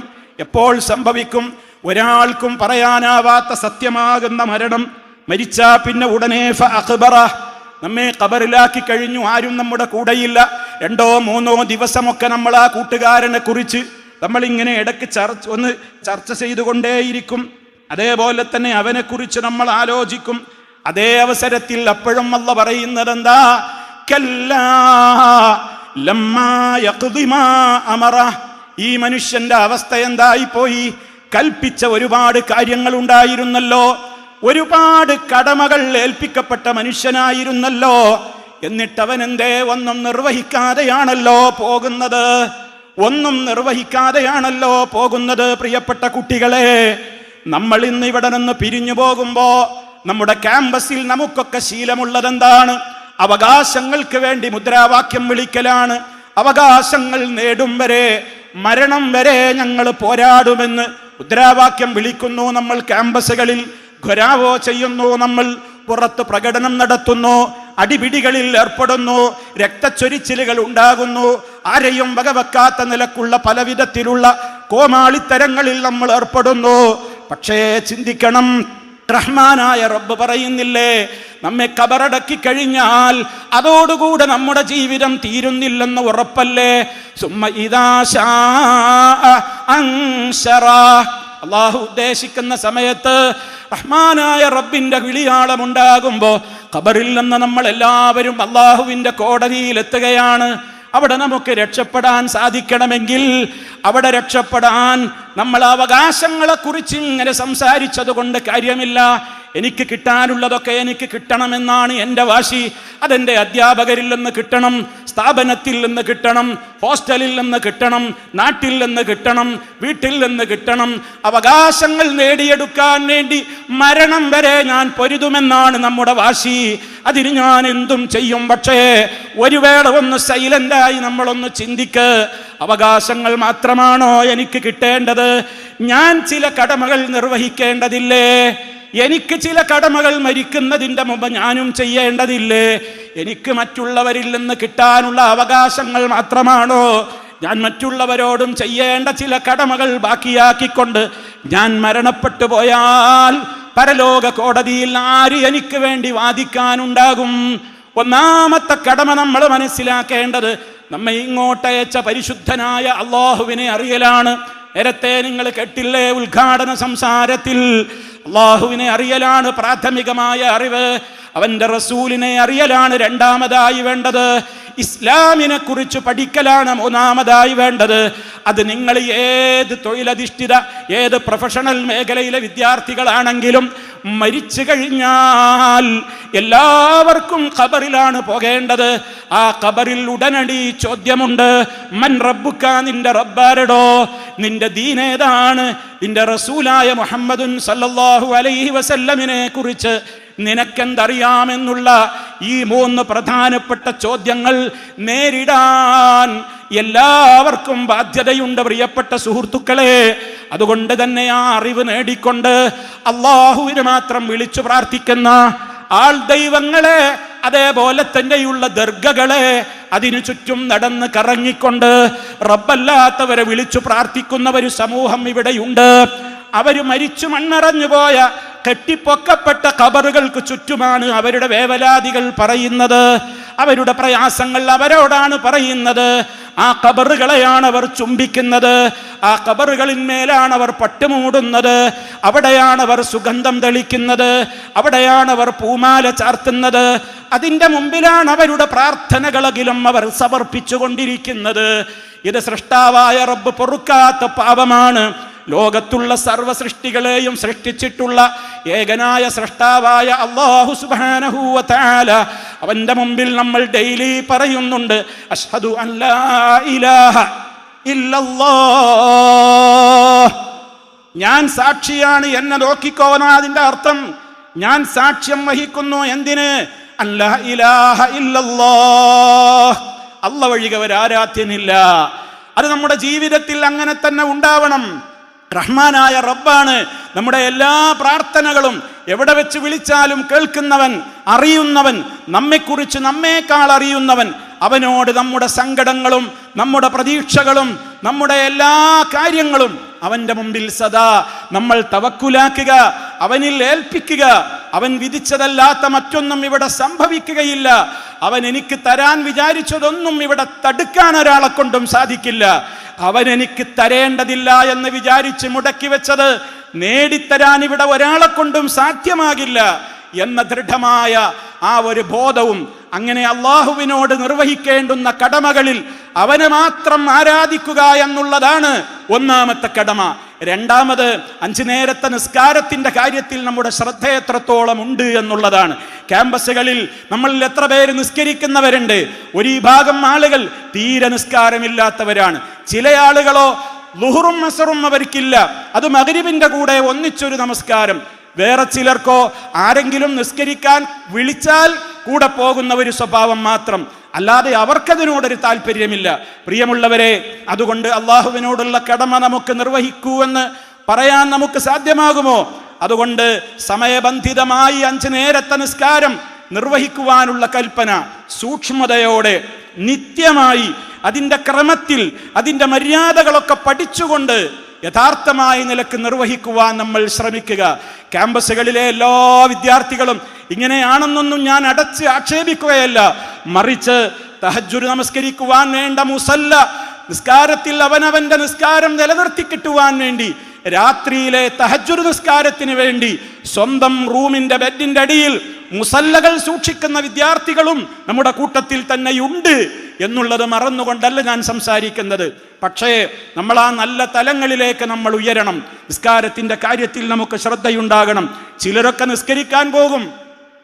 എപ്പോൾ സംഭവിക്കും? ഒരാൾക്കും പറയാനാവാത്ത സത്യമാകുന്ന മരണം. മരിച്ചാ പിന്നെ ഉടനെ നമ്മെ ഖബറിലാക്കി കഴിഞ്ഞു. ആരും നമ്മുടെ കൂടെയില്ല. 2-3 ദിവസമൊക്കെ നമ്മൾ ആ കൂട്ടുകാരനെ കുറിച്ച് നമ്മളിങ്ങനെ ഇടയ്ക്ക് ചർച്ച ചെയ്തുകൊണ്ടേയിരിക്കും. അതേപോലെ തന്നെ അവനെ കുറിച്ച് നമ്മൾ ആലോചിക്കും. അതേ അവസരത്തിൽ അപ്പോഴും അല്ലാഹു പറയുന്നത് എന്താ? കല്ലാ ലമ്മാ യഖ്ദി മാ അമറ. ഈ മനുഷ്യന്റെ അവസ്ഥ എന്തായിപ്പോയി? കൽപ്പിച്ച ഒരുപാട് കാര്യങ്ങൾ ഉണ്ടായിരുന്നല്ലോ, ഒരുപാട് കടമകൾ ഏൽപ്പിക്കപ്പെട്ട മനുഷ്യനായിരുന്നല്ലോ. എന്നിട്ടവൻ എന്തേ ഒന്നും നിർവഹിക്കാതെയാണല്ലോ പോകുന്നത്. ഒന്നും നിർവഹിക്കാതെയാണല്ലോ പോകുന്നത്. പ്രിയപ്പെട്ട കുട്ടികളെ, നമ്മൾ ഇന്ന് ഇവിടെ നിന്ന് പിരിഞ്ഞു പോകുമ്പോ നമ്മുടെ ക്യാമ്പസിൽ നമുക്കൊക്കെ ശീലമുള്ളതെന്താണ്? അവകാശങ്ങൾക്ക് വേണ്ടി മുദ്രാവാക്യം വിളിക്കലാണ്. അവകാശങ്ങൾ നേടും വരെ, മരണം വരെ ഞങ്ങൾ പോരാടുമെന്ന് മുദ്രാവാക്യം വിളിക്കുന്നു. നമ്മൾ ക്യാമ്പസുകളിൽ ഘോരാവോ ചെയ്യുന്നു, നമ്മൾ പുറത്ത് പ്രകടനം നടത്തുന്നു, അടിപിടികളിൽ ഏർപ്പെടുന്നു, രക്തച്ചൊരിച്ചിലുകൾ ഉണ്ടാകുന്നു, ആരെയും വകവെക്കാത്ത നിലക്കുള്ള പലവിധത്തിലുള്ള കോമാളിത്തരങ്ങളിൽ നമ്മൾ ഏർപ്പെടുന്നു. പക്ഷേ ചിന്തിക്കണം, റഹ്മാനായ റബ്ബ് പറയുന്നില്ലേ, നമ്മെ ഖബറടക്കി കഴിഞ്ഞാൽ അതോടുകൂടെ നമ്മുടെ ജീവിതം തീരുന്നില്ലെന്ന് ഉറപ്പല്ലേ? സുമ്മ ഇദാ ശാഅ അൻശറ. അള്ളാഹു ഉദ്ദേശിക്കുന്ന സമയത്ത് റഹ്മാനായ റബ്ബിന്റെ വിളിയാളമുണ്ടാകുമ്പോ ഖബറിൽ നിന്ന് നമ്മൾ എല്ലാവരും അള്ളാഹുവിന്റെ കോടതിയിലെത്തുകയാണ്. അവിടെ നമുക്ക് രക്ഷപ്പെടാൻ സാധിക്കണമെങ്കിൽ, അവിടെ രക്ഷപ്പെടാൻ നമ്മൾ അവകാശങ്ങളെ കുറിച്ച് ഇങ്ങനെ സംസാരിച്ചത് കൊണ്ട് കാര്യമില്ല. എനിക്ക് കിട്ടാനുള്ളതൊക്കെ എനിക്ക് കിട്ടണമെന്നാണ് എൻ്റെ വാശി. അതെൻ്റെ അധ്യാപകരിൽ നിന്ന് കിട്ടണം, സ്ഥാപനത്തിൽ നിന്ന് കിട്ടണം, ഹോസ്റ്റലിൽ നിന്ന് കിട്ടണം, നാട്ടിൽ നിന്ന് കിട്ടണം, വീട്ടിൽ നിന്ന് കിട്ടണം. അവകാശങ്ങൾ നേടിയെടുക്കാൻ വേണ്ടി മരണം വരെ ഞാൻ പൊരുതുമെന്നാണ് നമ്മുടെ വാശി. അതിന് ഞാൻ എന്തും ചെയ്യും. പക്ഷേ ഒരു വേള ഒന്ന് സൈലന്റായി നമ്മളൊന്ന് ചിന്തിക്ക്. അവകാശങ്ങൾ മാത്രമാണോ എനിക്ക് കിട്ടേണ്ടത്? ഞാൻ ചില കടമകൾ നിർവഹിക്കേണ്ടതില്ലേ? എനിക്ക് ചില കടമകൾ മരിക്കുന്നതിൻ്റെ മുമ്പ് ഞാനും ചെയ്യേണ്ടതില്ലേ? എനിക്ക് മറ്റുള്ളവരിൽ നിന്ന് കിട്ടാനുള്ള അവകാശങ്ങൾ മാത്രമാണോ ഞാൻ മറ്റുള്ളവരോടും ചെയ്യേണ്ട ചില കടമകൾ ബാക്കിയാക്കിക്കൊണ്ട് ഞാൻ മരണപ്പെട്ടു പോയാൽ പരലോക കോടതിയിൽ ആര് എനിക്ക് വേണ്ടി വാദിക്കാനുണ്ടാകും? ഒന്നാമത്തെ കടമ നമ്മൾ മനസ്സിലാക്കേണ്ടത്, നമ്മെ ഇങ്ങോട്ടയച്ച പരിശുദ്ധനായ അള്ളാഹുവിനെ അറിയലാണ്. നേരത്തെ നിങ്ങൾ കേട്ടില്ലേ ഉദ്ഘാടന സംസാരത്തിൽ, അള്ളാഹുവിനെ അറിയലാണ് പ്രാഥമികമായ അറിവ്. അവന്റെ റസൂലിനെ അറിയലാണ് രണ്ടാമതായി വേണ്ടത്. ഇസ്ലാമിനെ കുറിച്ച് പഠിക്കലാണ് മൂന്നാമതായി വേണ്ടത്. അത് നിങ്ങൾ ഏത് തൊഴിലധിഷ്ഠിത, ഏത് പ്രൊഫഷണൽ മേഖലയിലെ വിദ്യാർത്ഥികളാണെങ്കിലും മരിച്ചു കഴിഞ്ഞാൽ എല്ലാവർക്കും ഖബറിലാണ് പോകേണ്ടത്. ആ ഖബറിൽ ഉടനടി ചോദ്യമുണ്ട്, മൻ റബ്ബുക, നിന്റെ റബ്ബാരടോ, നിന്റെ ദീനേതാണ്, നിന്റെ റസൂലായ മുഹമ്മദുൻ സല്ലല്ലാഹു അലൈഹി വസല്ലമിനെ കുറിച്ച് നിനക്കെന്തറിയാമെന്നുള്ള ഈ 3 പ്രധാനപ്പെട്ട ചോദ്യങ്ങൾ നേരിടാൻ എല്ലാവർക്കും ബാധ്യതയുണ്ട് പ്രിയപ്പെട്ട സുഹൃത്തുക്കളെ. അതുകൊണ്ട് തന്നെ ആ അറിവ് നേടിക്കൊണ്ട് അള്ളാഹുവിനെ മാത്രം വിളിച്ചു പ്രാർത്ഥിക്കുന്ന ആൾ ദൈവങ്ങളെ, അതേപോലെ തന്നെയുള്ള ദർഗകളെ അതിനു ചുറ്റും നടന്ന് കറങ്ങിക്കൊണ്ട് റബ്ബല്ലാത്തവരെ വിളിച്ചു പ്രാർത്ഥിക്കുന്ന ഒരു സമൂഹം ഇവിടെയുണ്ട്. അവര് മരിച്ചു മണ്ണറഞ്ഞു പോയ കെട്ടിപ്പൊക്കപ്പെട്ട ഖബറുകൾക്ക് ചുറ്റുമാണ് അവരുടെ വേവലാതികൾ പറയുന്നത്. അവരുടെ പ്രയാസങ്ങൾ അവരോടാണ് പറയുന്നത്. ആ ഖബറുകളെയാണ് അവർ ചുംബിക്കുന്നത്. ആ ഖബറുകളിന്മേലാണ് അവർ പട്ടുമൂടുന്നത്. അവിടെയാണ് അവർ സുഗന്ധം തെളിക്കുന്നത്. അവിടെയാണ് അവർ പൂമാല ചാർത്തുന്നത്. അതിൻ്റെ മുമ്പിലാണ് അവരുടെ പ്രാർത്ഥനകളെങ്കിലും അവർ സമർപ്പിച്ചു കൊണ്ടിരിക്കുന്നത്. ഇത് സൃഷ്ടാവായ റബ്ബ് പൊറുക്കാത്ത പാപമാണ്. ലോകത്തുള്ള സർവ്വ സൃഷ്ടികളെയും സൃഷ്ടിച്ചിട്ടുള്ള ഏകനായ സൃഷ്ടാവായ അല്ലാഹു സുബ്ഹാനഹു വ തആല, അവന്റെ മുമ്പിൽ നമ്മൾ ഡെയിലി പറയുന്നുണ്ട്, അഷ്ഹദു അൻ ലാ ഇലാഹ ഇല്ലല്ലാഹ്. ഞാൻ സാക്ഷിയാണ്, എന്നെ നോക്കിക്കോനാ അതിന്റെ അർത്ഥം. ഞാൻ സാക്ഷ്യം വഹിക്കുന്നു. എന്തിന്? അൻ ലാ ഇലാഹ ഇല്ലല്ലാഹ്, അല്ലാഹ് ഒഴികെ ഒരാരാധ്യനില്ല. അത് നമ്മുടെ ജീവിതത്തിൽ അങ്ങനെ തന്നെ ഉണ്ടാവണം. റഹ്മാനായ റബ്ബാണ് നമ്മുടെ എല്ലാ പ്രാർത്ഥനകളും എവിടെ വെച്ച് വിളിച്ചാലും കേൾക്കുന്നവൻ, അറിയുന്നവൻ, നമ്മെക്കുറിച്ച് നമ്മേക്കാൾ അറിയുന്നവൻ. അവനോട് നമ്മുടെ സങ്കടങ്ങളും നമ്മുടെ പ്രതീക്ഷകളും നമ്മുടെ എല്ലാ കാര്യങ്ങളും അവൻ്റെ മുമ്പിൽ സദാ നമ്മൾ തവക്കുലാക്കുക, അവനിൽ ഏൽപ്പിക്കുക. അവൻ വിധിച്ചതല്ലാത്ത മറ്റൊന്നും ഇവിടെ സംഭവിക്കുകയില്ല. അവൻ എനിക്ക് തരാൻ വിചാരിച്ചതൊന്നും ഇവിടെ തടുക്കാൻ ഒരാളെ കൊണ്ടും സാധിക്കില്ല. അവൻ എനിക്ക് തരേണ്ടതില്ല എന്ന് വിചാരിച്ച് മുടക്കി വെച്ചത് നേടിത്തരാൻ ഇവിടെ ഒരാളെ കൊണ്ടും സാധ്യമാകില്ല എന്ന ദൃഢമായ ആ ഒരു ബോധവും, അങ്ങനെ അള്ളാഹുവിനോട് നിർവഹിക്കേണ്ടുന്ന കടമകളിൽ അവനെ മാത്രം ആരാധിക്കുക എന്നുള്ളതാണ് ഒന്നാമത്തെ കടമ. രണ്ടാമത് 5 നേരത്തെ നിസ്കാരത്തിന്റെ കാര്യത്തിൽ നമ്മുടെ ശ്രദ്ധ എത്രത്തോളം ഉണ്ട് എന്നുള്ളതാണ്. ക്യാമ്പസുകളിൽ നമ്മളിൽ എത്ര പേര് നിസ്കരിക്കുന്നവരുണ്ട്? ഒരു വിഭാഗം ആളുകൾ തീരെ നിസ്കാരമില്ലാത്തവരാണ്. ചില ആളുകളോ ളുഹറും അസറും അവർക്കില്ല, അത് മഗ്രിബിന്റെ കൂടെ ഒന്നിച്ചൊരു നമസ്കാരം. വേറെ ചിലർക്കോ ആരെങ്കിലും നിസ്കരിക്കാൻ വിളിച്ചാൽ കൂടെ പോകുന്ന ഒരു സ്വഭാവം മാത്രം, അല്ലാതെ അവർക്കതിനോടൊരു താല്പര്യമില്ല. പ്രിയമുള്ളവരെ, അതുകൊണ്ട് അള്ളാഹുവിനോടുള്ള കടമ നമുക്ക് നിർവഹിക്കൂ എന്ന് പറയാൻ നമുക്ക് സാധ്യമാകുമോ? അതുകൊണ്ട് സമയബന്ധിതമായി 5 നേരത്തെ നിസ്കാരം നിർവഹിക്കുവാനുള്ള കൽപ്പന സൂക്ഷ്മതയോടെ നിത്യമായി അതിൻ്റെ ക്രമത്തിൽ അതിൻ്റെ മര്യാദകളൊക്കെ പഠിച്ചുകൊണ്ട് യഥാർത്ഥമായ നിലക്ക് നിർവഹിക്കുവാൻ നമ്മൾ ശ്രമിക്കുക. ക്യാമ്പസുകളിലെ എല്ലാ വിദ്യാർത്ഥികളും ഇങ്ങനെയാണെന്നൊന്നും ഞാൻ അടച്ച് ആക്ഷേപിക്കുകയല്ല, മറിച്ച് തഹജ്ജുദ് നമസ്കരിക്കുവാൻ വേണ്ട മുസല്ല നിസ്കാരത്തിൽ അവനവന്റെ നിസ്കാരം നിലനിർത്തി കിട്ടുവാൻ വേണ്ടി, രാത്രിയിലെ തഹജ്ജുദ് നിസ്കാരത്തിന് വേണ്ടി സ്വന്തം റൂമിന്റെ ബെഡിന്റെ അടിയിൽ മുസല്ലകൾ സൂക്ഷിക്കുന്ന വിദ്യാർത്ഥികളും നമ്മുടെ കൂട്ടത്തിൽ തന്നെയുണ്ട് എന്നുള്ളത് മറന്നുകൊണ്ടല്ല ഞാൻ സംസാരിക്കുന്നത്. പക്ഷേ നമ്മൾ ആ നല്ല തലങ്ങളിലേക്ക് നമ്മൾ ഉയരണം. നിസ്കാരത്തിന്റെ കാര്യത്തിൽ നമുക്ക് ശ്രദ്ധയുണ്ടാകണം. ചിലരൊക്കെ നിസ്കരിക്കാൻ പോകും,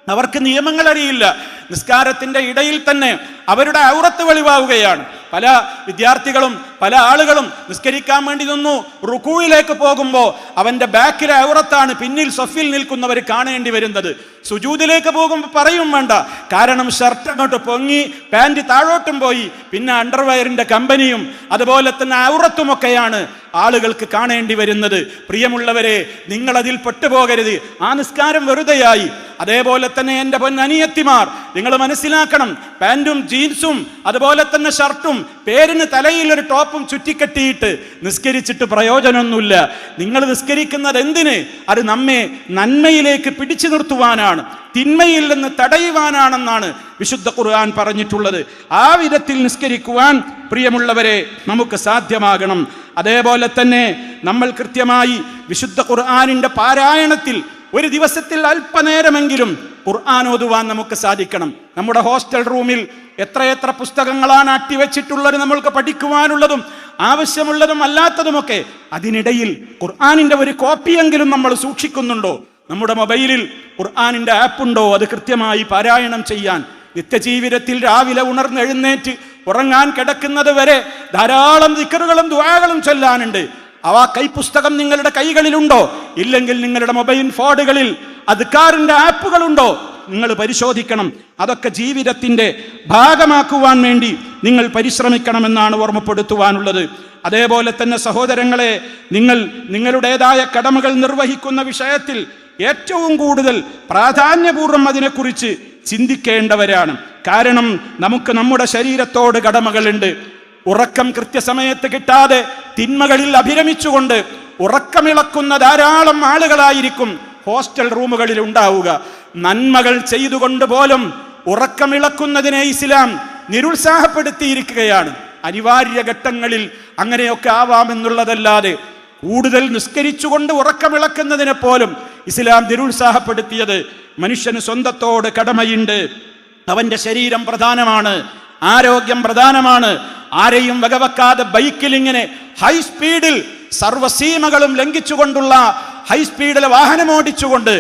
അവർക്ക് നിയമങ്ങൾ അറിയില്ല. നിസ്കാരത്തിന്റെ ഇടയിൽ തന്നെ അവരുടെ ഔറത്ത് വെളിവാവുകയാണ്. പല വിദ്യാർത്ഥികളും പല ആളുകളും നിസ്കരിക്കാൻ വേണ്ടി നിന്നു, റുകൂയിലേക്ക് പോകുമ്പോൾ അവന്റെ ബാക്കിലെ ഔറത്താണ് പിന്നിൽ സഫിൽ നിൽക്കുന്നവർ കാണേണ്ടി വരുന്നത്. സുജൂദിലേക്ക് പോകുമ്പോൾ പറയും വേണ്ട, കാരണം ഷർട്ട് അങ്ങോട്ട് പൊങ്ങി പാൻറ് താഴോട്ടും പോയി, പിന്നെ അണ്ടർവെയറിന്റെ കമ്പനിയും അതുപോലെ തന്നെ ഔറത്തുമൊക്കെയാണ് ആളുകൾക്ക് കാണേണ്ടി വരുന്നത്. പ്രിയമുള്ളവരെ, നിങ്ങളതിൽ പെട്ടുപോകരുത്. ആ നിസ്കാരം വെറുതെയായി. അതേപോലെ തന്നെ എൻ്റെ പൊന്നനിയത്തിമാർ, നിങ്ങൾ മനസ്സിലാക്കണം, പാൻറ്റും ജീൻസും അതുപോലെ തന്നെ ഷർട്ടും പേരിന് തലയിൽ ഒരു ടോപ്പും ചുറ്റിക്കെട്ടിയിട്ട് നിസ്കരിച്ചിട്ട് പ്രയോജനമൊന്നുമില്ല. നിങ്ങൾ നിസ്കരിക്കുന്നത് എന്തിന്? അത് നമ്മെ നന്മയിലേക്ക് പിടിച്ചു നിർത്തുവാനാണ്, തിന്മയിൽ നിന്ന് തടയുവാനാണെന്നാണ് വിശുദ്ധ ഖുർആൻ പറഞ്ഞിട്ടുള്ളത്. ആ വിധത്തിൽ നിസ്കരിക്കുവാൻ പ്രിയമുള്ളവരെ നമുക്ക് സാധ്യമാകണം. അതേപോലെ തന്നെ നമ്മൾ കൃത്യമായി വിശുദ്ധ ഖുർആനിന്റെ പാരായണത്തിൽ ഒരു ദിവസത്തിൽ അല്പനേരമെങ്കിലും ഖുർആൻ ഓതുവാൻ നമുക്ക് സാധിക്കണം. നമ്മുടെ ഹോസ്റ്റൽ റൂമിൽ എത്രയെത്ര പുസ്തകങ്ങളാണ് അട്ടിവെച്ചിട്ടുള്ളത്, നമ്മൾക്ക് പഠിക്കുവാനുള്ളതും ആവശ്യമുള്ളതും അല്ലാത്തതുമൊക്കെ. അതിനിടയിൽ ഖുർആനിന്റെ ഒരു കോപ്പിയെങ്കിലും നമ്മൾ സൂക്ഷിക്കുന്നുണ്ടോ? നമ്മുടെ മൊബൈലിൽ ഖുർആനിന്റെ ആപ്പുണ്ടോ? അത് കൃത്യമായി പാരായണം ചെയ്യാൻ. നിത്യജീവിതത്തിൽ രാവിലെ ഉണർന്നെഴുന്നേറ്റ് ഉറങ്ങാൻ കിടക്കുന്നത് വരെ ധാരാളം ദിക്റുകളും ദുആകളും ചൊല്ലാനുണ്ട്. അവ കൈപ്പുസ്തകം നിങ്ങളുടെ കൈകളിലുണ്ടോ? ഇല്ലെങ്കിൽ നിങ്ങളുടെ മൊബൈൽ ഫോണുകളിൽ അദ്കാറിന്റെ ആപ്പുകളുണ്ടോ? നിങ്ങൾ പരിശോധിക്കണം. അതൊക്കെ ജീവിതത്തിന്റെ ഭാഗമാക്കുവാൻ വേണ്ടി നിങ്ങൾ പരിശ്രമിക്കണമെന്നാണ് ഓർമ്മപ്പെടുത്തുവാനുള്ളത്. അതേപോലെ തന്നെ സഹോദരങ്ങളെ, നിങ്ങൾ നിങ്ങളുടേതായ കടമകൾ നിർവഹിക്കുന്ന വിഷയത്തിൽ ഏറ്റവും കൂടുതൽ പ്രാധാന്യപൂർവ്വം അതിനെക്കുറിച്ച് ചിന്തിക്കേണ്ടവരാണ്. കാരണം നമുക്ക് നമ്മുടെ ശരീരത്തോട് കടമകളുണ്ട്. ഉറക്കം കൃത്യസമയത്ത് കിട്ടാതെ തിന്മകളിൽ അഭിരമിച്ചുകൊണ്ട് ഉറക്കമിളക്കുന്ന ധാരാളം ആളുകളായിരിക്കും ഹോസ്റ്റൽ റൂമുകളിൽ ഉണ്ടാവുക. നന്മകൾ ചെയ്തുകൊണ്ട് പോലും ഉറക്കമിളക്കുന്നതിനെ ഇസ്ലാം നിരുത്സാഹപ്പെടുത്തിയിരിക്കുകയാണ്. അനിവാര്യ ഘട്ടങ്ങളിൽ അങ്ങനെയൊക്കെ ആവാമെന്നുള്ളതല്ലാതെ കൂടുതൽ നിസ്കരിച്ചുകൊണ്ട് ഉറക്കമിളക്കുന്നതിനെ പോലും ഇസ്ലാം നിരുത്സാഹപ്പെടുത്തിയത്. മനുഷ്യന് സ്വന്തത്തോട് കടമയുണ്ട്. അവന്റെ ശരീരം പ്രധാനമാണ്, ആരോഗ്യം പ്രധാനമാണ്. ആരെയും വകവെക്കാതെ ബൈക്കിൽ ഇങ്ങനെ ഹൈ സ്പീഡിൽ സർവ്വസീമകളും ലംഘിച്ചുകൊണ്ടുള്ള ഹൈ സ്പീഡിൽ വാഹനമോടിച്ചുകൊണ്ട്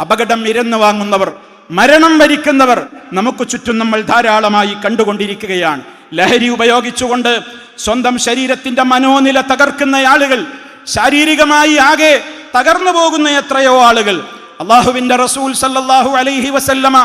അപകടം ഇരന്നു വാങ്ങുന്നവർ, മരണം വരിക്കുന്നവർ നമുക്ക് ചുറ്റും നമ്മൾ ധാരാളമായി കണ്ടുകൊണ്ടിരിക്കുകയാണ്. ലഹരി ഉപയോഗിച്ചുകൊണ്ട് സ്വന്തം ശരീരത്തിന്റെ മനോനില തകർക്കുന്ന ആളുകൾ, ശാരീരികമായി ആകെ തകർന്നു പോകുന്ന എത്രയോ ആളുകൾ. അള്ളാഹുവിന്റെ റസൂൽ സല്ലല്ലാഹു അലൈഹി വസല്ലമ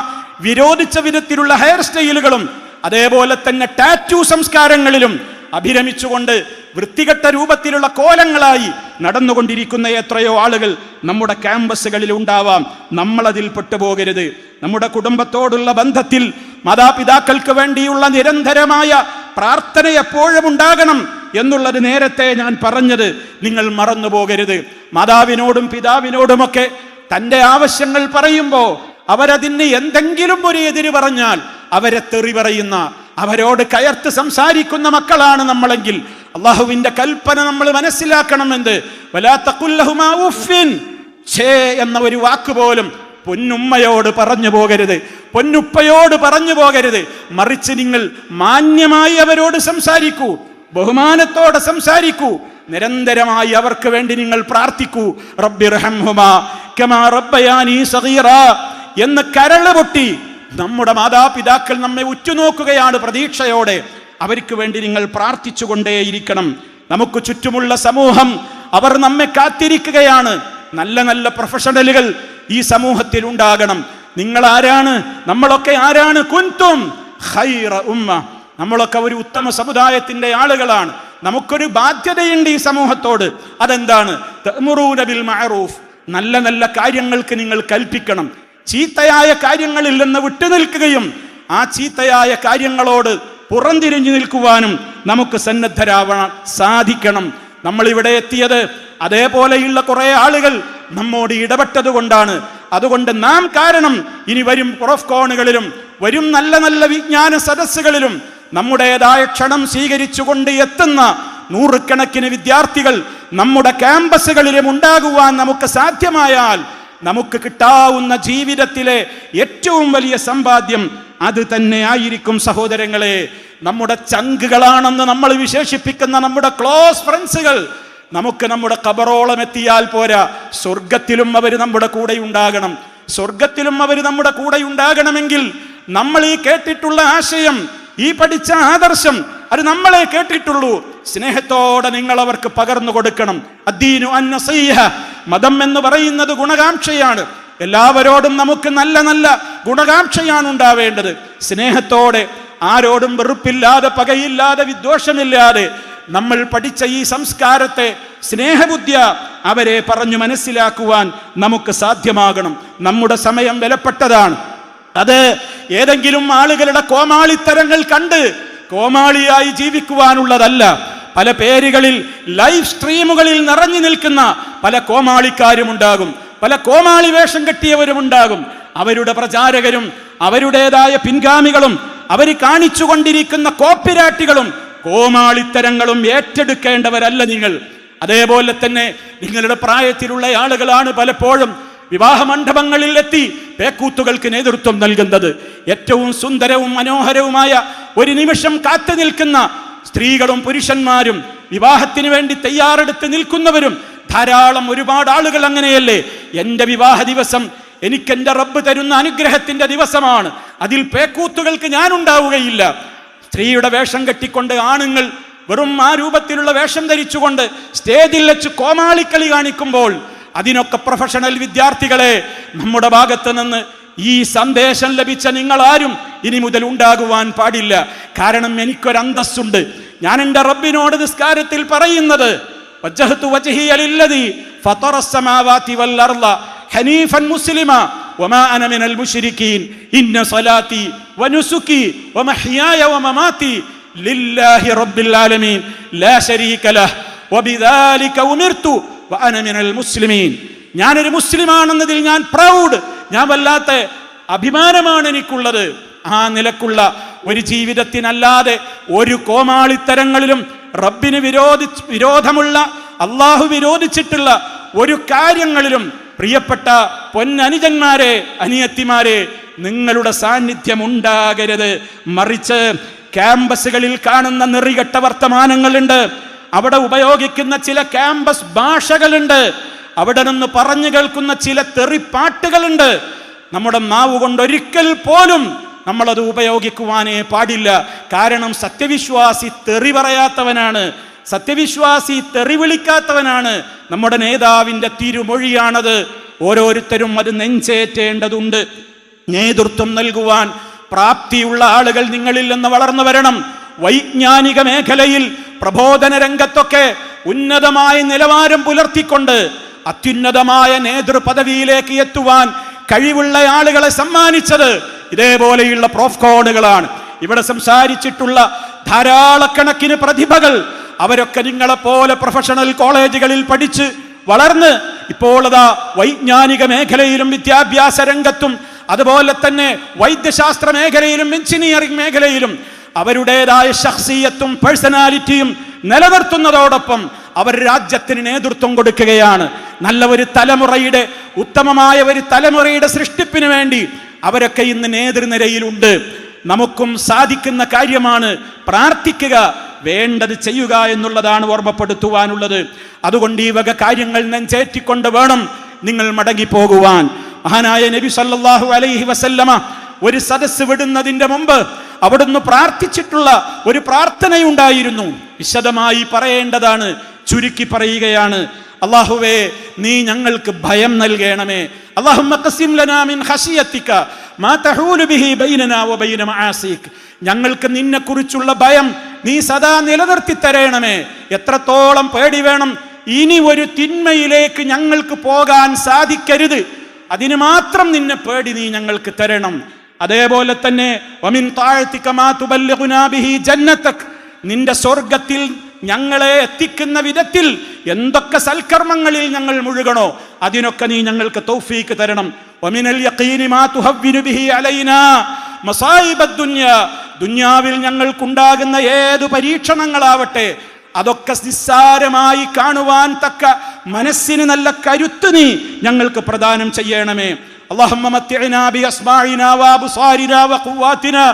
വിരോധിച്ച വിധത്തിലുള്ള ഹെയർ സ്റ്റൈലുകളും അതേപോലെ തന്നെ ടാറ്റു സംസ്കാരങ്ങളിലും അഭിരമിച്ചുകൊണ്ട് വൃത്തികെട്ട രൂപത്തിലുള്ള കോലങ്ങളായി നടന്നുകൊണ്ടിരിക്കുന്ന എത്രയോ ആളുകൾ നമ്മുടെ ക്യാമ്പസുകളിൽ ഉണ്ടാവാം. നമ്മളതിൽ പെട്ടുപോകരുത്. നമ്മുടെ കുടുംബത്തോടുള്ള ബന്ധത്തിൽ മാതാപിതാക്കൾക്ക് വേണ്ടിയുള്ള നിരന്തരമായ പ്രാർത്ഥന എപ്പോഴും ഉണ്ടാകണം എന്നുള്ളത് നേരത്തെ ഞാൻ പറഞ്ഞത് നിങ്ങൾ മറന്നു പോകരുത്. മാതാവിനോടും പിതാവിനോടുമൊക്കെ തൻ്റെ ആവശ്യങ്ങൾ പറയുമ്പോൾ അവരതിന് എന്തെങ്കിലും ഒരു എതിര് പറഞ്ഞാൽ അവരെ തെറി പറയുന്ന, അവരോട് കയർത്ത് സംസാരിക്കുന്ന മക്കളാണ് നമ്മളെങ്കിൽ അള്ളാഹുവിന്റെ കൽപ്പന നമ്മൾ മനസ്സിലാക്കണമെന്ന്, വലാ തഖുൽ ലഹുമാ ഉഫ്ഫിൻ, ഛേ എന്ന ഒരു വാക്ക് പോലും പൊന്നുമ്മയോട് പറഞ്ഞു പോകരുത്, പൊന്നുപ്പയോട് പറഞ്ഞു പോകരുത്. മറിച്ച് നിങ്ങൾ മാന്യമായി അവരോട് സംസാരിക്കൂ, ബഹുമാനത്തോടെ സംസാരിക്കൂ, നിരന്തരമായി അവർക്ക് വേണ്ടി നിങ്ങൾ പ്രാർത്ഥിക്കൂ. റബ്ബിർഹംഹുമാ കമാ റബ്ബയാനി സഗീറാ എന്ന് കരള് പൊട്ടി നമ്മുടെ മാതാപിതാക്കൾ നമ്മെ ഉറ്റുനോക്കുകയാണ് പ്രതീക്ഷയോടെ. അവർക്ക് വേണ്ടി നിങ്ങൾ പ്രാർത്ഥിച്ചുകൊണ്ടേയിരിക്കണം. നമുക്ക് ചുറ്റുമുള്ള സമൂഹം അവർ നമ്മെ കാത്തിരിക്കുകയാണ്. നല്ല നല്ല പ്രൊഫഷണലുകൾ ഈ സമൂഹത്തിൽ ഉണ്ടാകണം. നിങ്ങൾ ആരാണ്? നമ്മളൊക്കെ ആരാണ്? കുൻതും ഖൈറ ഉമ്മ, നമ്മളൊക്കെ ഒരു ഉത്തമ സമുദായത്തിന്റെ ആളുകളാണ്. നമുക്കൊരു ബാധ്യതയുണ്ട് ഈ സമൂഹത്തോട്. അതെന്താണ്? തഅ്മുറൂന ബിൽ മഅറൂഫ്, നല്ല നല്ല കാര്യങ്ങൾക്ക് നിങ്ങൾ കൽപ്പിക്കണം. ചീത്തയായ കാര്യങ്ങളിൽ നിന്ന് വിട്ടുനിൽക്കുകയും ആ ചീത്തയായ കാര്യങ്ങളോട് പുറംതിരിഞ്ഞു നിൽക്കുവാനും നമുക്ക് സന്നദ്ധരാവാൻ സാധിക്കണം. നമ്മളിവിടെ എത്തിയത് അതേപോലെയുള്ള കുറെ ആളുകൾ നമ്മോട് ഇടപെട്ടത് കൊണ്ടാണ്. അതുകൊണ്ട് നാം കാരണം ഇനി വരും പ്രൊഫ്കോണുകളിലും വരും നല്ല നല്ല വിജ്ഞാന സദസ്സുകളിലും നമ്മുടേതായ ക്ഷണം സ്വീകരിച്ചുകൊണ്ട് എത്തുന്ന നൂറുകണക്കിന് വിദ്യാർത്ഥികൾ നമ്മുടെ ക്യാമ്പസുകളിലും ഉണ്ടാകുവാൻ നമുക്ക് സാധ്യമായാൽ നമുക്ക് കിട്ടാവുന്ന ജീവിതത്തിലെ ഏറ്റവും വലിയ സമ്പാദ്യം അത് തന്നെ ആയിരിക്കും. സഹോദരങ്ങളെ, നമ്മുടെ ചങ്കുകളാണെന്ന് നമ്മൾ വിശേഷിപ്പിക്കുന്ന നമ്മുടെ ക്ലോസ് ഫ്രണ്ട്സുകൾ നമുക്ക് നമ്മുടെ ഖബറോളം എത്തിയാൽ പോരാ, സ്വർഗത്തിലും അവർ നമ്മുടെ കൂടെ ഉണ്ടാകണം. സ്വർഗത്തിലും അവർ നമ്മുടെ കൂടെ ഉണ്ടാകണമെങ്കിൽ നമ്മൾ ഈ കേട്ടിട്ടുള്ള ആശയം, ഈ പഠിച്ച ആദർശം അത് നമ്മളെ കേട്ടിട്ടുള്ളൂ. സ്നേഹത്തോടെ നിങ്ങൾ അവർക്ക് പകർന്നു കൊടുക്കണം. അദ്ദീനു അന്നസീഹ, മതം എന്ന് പറയുന്നത് ഗുണകാംക്ഷയാണ്. എല്ലാവരോടും നമുക്ക് നല്ല നല്ല ഗുണകാംക്ഷയാണ് ഉണ്ടാവേണ്ടത്. സ്നേഹത്തോടെ, ആരോടും വെറുപ്പില്ലാതെ, പകയില്ലാതെ, വിദ്വേഷമില്ലാതെ നമ്മൾ പഠിച്ച ഈ സംസ്കാരത്തെ സ്നേഹബുദ്ധിയ അവരെ പറഞ്ഞു മനസ്സിലാക്കുവാൻ നമുക്ക് സാധ്യമാകണം. നമ്മുടെ സമയം വിലപ്പെട്ടതാണ്. അത് ഏതെങ്കിലും ആളുകളുടെ കോമാളിത്തരങ്ങൾ കണ്ട് കോമാളിയായി ജീവിക്കുവാനുള്ളതല്ല. പല പേരുകളിൽ ലൈവ് സ്ട്രീമുകളിൽ നിറഞ്ഞു നിൽക്കുന്ന പല കോമാളിക്കാരുമുണ്ടാകും, പല കോമാളി വേഷം കെട്ടിയവരുമുണ്ടാകും. അവരുടെ പ്രചാരകരും അവരുടേതായ പിൻഗാമികളും അവർ കാണിച്ചുകൊണ്ടിരിക്കുന്ന കോപ്പിരാട്ടികളും കോമാളിത്തരങ്ങളും ഏറ്റെടുക്കേണ്ടവരല്ല നിങ്ങൾ. അതേപോലെ തന്നെ നിങ്ങളുടെ പ്രായത്തിലുള്ള ആളുകളാണ് പലപ്പോഴും വിവാഹ മണ്ഡപങ്ങളിൽ എത്തി പേക്കൂത്തുകൾക്ക് നേതൃത്വം നൽകുന്നത്. ഏറ്റവും സുന്ദരവും മനോഹരവുമായ ഒരു നിമിഷം കാത്തു നിൽക്കുന്ന സ്ത്രീകളും പുരുഷന്മാരും വിവാഹത്തിന് വേണ്ടി തയ്യാറെടുത്ത് നിൽക്കുന്നവരും ധാരാളം ഒരുപാട് ആളുകൾ അങ്ങനെയല്ലേ? എൻ്റെ വിവാഹ ദിവസം എനിക്കെൻ്റെ റബ്ബ് തരുന്ന അനുഗ്രഹത്തിൻ്റെ ദിവസമാണ്, അതിൽ പേക്കൂത്തുകൾക്ക് ഞാൻ ഉണ്ടാവുകയില്ല. സ്ത്രീയുടെ വേഷം കെട്ടിക്കൊണ്ട് ആണുങ്ങൾ വെറും ആ രൂപത്തിലുള്ള വേഷം ധരിച്ചുകൊണ്ട് സ്റ്റേജിൽ വെച്ച് കോമാളിക്കളി കാണിക്കുമ്പോൾ അതിനൊക്കെ പ്രൊഫഷണൽ വിദ്യാർത്ഥികളെ, നമ്മുടെ ഭാഗത്ത് നിന്ന് ഈ സന്ദേശം ലഭിച്ച നിങ്ങളാരും ഇനി മുതൽ ഉണ്ടാകുവാൻ പാടില്ല. കാരണം എനിക്കൊരന്തസ്സുണ്ട്. ഞാൻ എൻ്റെ റബ്ബിനോട് നിസ്കാരത്തിൽ പറയുന്നത് വജ്ജഹ്തു വജ്ഹിയ ലില്ലദീ ഫതറസ് സമാവാതി വൽ അർള ഹനീഫൻ മുസ്ലിമാ വമാ അന മിനൽ മുശ്രികീൻ ഇന്ന സ്വലാത്തി വനുസുകി വമഹ്യായ വമമാതി ലില്ലാഹി റബ്ബിൽ ആലമീൻ ലാ ശരീക ലഹ് വബിദാലിക ഉമിർതു വഅന മിനൽ മുസ്ലിമീൻ. ഞാനൊരു മുസ്ലിമാണെന്നതിൽ ഞാൻ പ്രൗഡ്, ഞാൻ വല്ലാത്ത അഭിമാനമാണ് എനിക്കുള്ളത്. ആ നിലക്കുള്ള ഒരു ജീവിതത്തിനല്ലാതെ ഒരു കോമാളിത്തരങ്ങളിലും റബ്ബിന് വിരോധമുള്ള, അള്ളാഹു വിരോധിച്ചിട്ടുള്ള ഒരു കാര്യങ്ങളിലും പ്രിയപ്പെട്ട പൊന്നനുജന്മാരെ, അനിയത്തിമാരെ, നിങ്ങളുടെ സാന്നിധ്യം ഉണ്ടാകരുത്. മറിച്ച് ക്യാമ്പസുകളിൽ കാണുന്ന നെറികെട്ട വർത്തമാനങ്ങളുണ്ട്, അവിടെ ഉപയോഗിക്കുന്ന ചില ക്യാമ്പസ് ഭാഷകളുണ്ട്, അവിടെ നിന്ന് പറഞ്ഞു കേൾക്കുന്ന ചില തെറിപ്പാട്ടുകളുണ്ട്. നമ്മുടെ നാവ് കൊണ്ട് ഒരിക്കൽ പോലും നമ്മളത് ഉപയോഗിക്കുവാനേ പാടില്ല. കാരണം സത്യവിശ്വാസി തെറി പറയാത്തവനാണ്, സത്യവിശ്വാസി തെറി വിളിക്കാത്തവനാണ്. നമ്മുടെ നേതാവിൻ്റെ തിരുമൊഴിയാണത്. ഓരോരുത്തരും അത് നെഞ്ചേറ്റേണ്ടതുണ്ട്. നേതൃത്വം നൽകുവാൻ പ്രാപ്തിയുള്ള ആളുകൾ നിങ്ങളിൽ നിന്ന് വളർന്നു വരണം. വൈജ്ഞാനിക മേഖലയിൽ പ്രബോധന രംഗത്തൊക്കെ ഉന്നതമായ നിലവാരം പുലർത്തിക്കൊണ്ട് അത്യുന്നതമായ നേതൃപദവിയിലേക്ക് എത്തുവാൻ കഴിവുള്ള ആളുകളെ സമ്മാനിച്ചത് ഇതേപോലെയുള്ള പ്രോഫ്കോണുകളാണ്. ഇവിടെ സംസാരിച്ചിട്ടുള്ള ധാരാളക്കണക്കിന് പ്രതിഭകൾ അവരൊക്കെ നിങ്ങളെപ്പോലെ പ്രൊഫഷണൽ കോളേജുകളിൽ പഠിച്ച് വളർന്ന് ഇപ്പോൾ അതാ വൈജ്ഞാനിക മേഖലയിലും വിദ്യാഭ്യാസ രംഗത്തും അതുപോലെ തന്നെ വൈദ്യശാസ്ത്ര മേഖലയിലും എഞ്ചിനീയറിംഗ് മേഖലയിലും അവരുടേതായ ശഖ്സിയത്തും പേഴ്സണാലിറ്റിയും നിലനിർത്തുന്നതോടൊപ്പം അവർ രാജ്യത്തിന് നേതൃത്വം കൊടുക്കുകയാണ്. നല്ല ഒരു തലമുറയുടെ ഉത്തമമായ ഒരു തലമുറയുടെ സൃഷ്ടിപ്പിന് വേണ്ടി അവരൊക്കെ ഇന്ന് നേതൃനിരയിലുണ്ട്. നമുക്കും സാധിക്കുന്ന കാര്യമാണ് പ്രാർത്ഥിക്കുക, വേണ്ടത് ചെയ്യുക എന്നുള്ളതാണ് ഓർമ്മപ്പെടുത്തുവാനുള്ളത്. അതുകൊണ്ട് ഈ വക കാര്യങ്ങൾ നെഞ്ചേറ്റിക്കൊണ്ട് വേണം നിങ്ങൾ മടങ്ങിപ്പോകുവാൻ. മഹാനായ നബി സല്ലല്ലാഹു അലൈഹി വസല്ലമ ഒരു സദസ്സ് വിടുന്നതിന്റെ മുമ്പ് അവിടുന്ന് പ്രാർത്ഥിച്ചിട്ടുള്ള ഒരു പ്രാർത്ഥനയുണ്ടായിരുന്നു. വിശദമായി പറയേണ്ടതാണ്, ചുരുക്കി പറയുകയാണ്. അല്ലാഹുവേ, നീ ഞങ്ങൾക്ക് ഭയം നൽകണമേ. അല്ലാഹുമ്മ ഖസിം ലനാ മിൻ ഖശിയതിക മാ തഹൂലു ബിഹി ബൈനനാ വബൈന മആസിക്. ഞങ്ങൾക്ക് നിന്നെ കുറിച്ചുള്ള ഭയം നീ സദാ നിലനിർത്തി തരണമേ. എത്രത്തോളം പേടി വേണം? ഇനി ഒരു തിന്മയിലേക്ക് ഞങ്ങൾക്ക് പോകാൻ സാധിക്കരുത്, അതിന് മാത്രം നിന്നെ പേടി നീ ഞങ്ങൾക്ക് തരണം. അതേപോലെ തന്നെ വമിൻ തഅതിക മാ തുബല്ലിഗുനാ ബിഹി ജന്നതക്. നിന്റെ സ്വർഗത്തിൽ ഞങ്ങളെ എത്തിക്കുന്ന വിധത്തിൽ എന്തൊക്കെ സൽക്കർമ്മങ്ങളിൽ ഞങ്ങൾ മുഴുകണോ അതിനൊക്കെ നീ ഞങ്ങൾക്ക് തൗഫീക്ക് തരണം. വമിനൽ യഖീനി മാ തുഹവ്വിനു ബിഹി അലൈനാ മസായിബദ് ദുനിയ. ദുനിയാവിൽ ഞങ്ങൾക്കുണ്ടാകുന്ന ഏതു പരീക്ഷണങ്ങളാവട്ടെ അതൊക്കെ നിസ്സാരമായി കാണുവാൻ തക്ക മനസ്സിന് നല്ല കരുത്ത് നീ ഞങ്ങൾക്ക് പ്രദാനം ചെയ്യണമേ. അല്ലാഹുമ്മ മത്തിഅനാ ബിഅസ്മാഇനാ വഅബ്സാരിനാ വഖുവാതിനാ.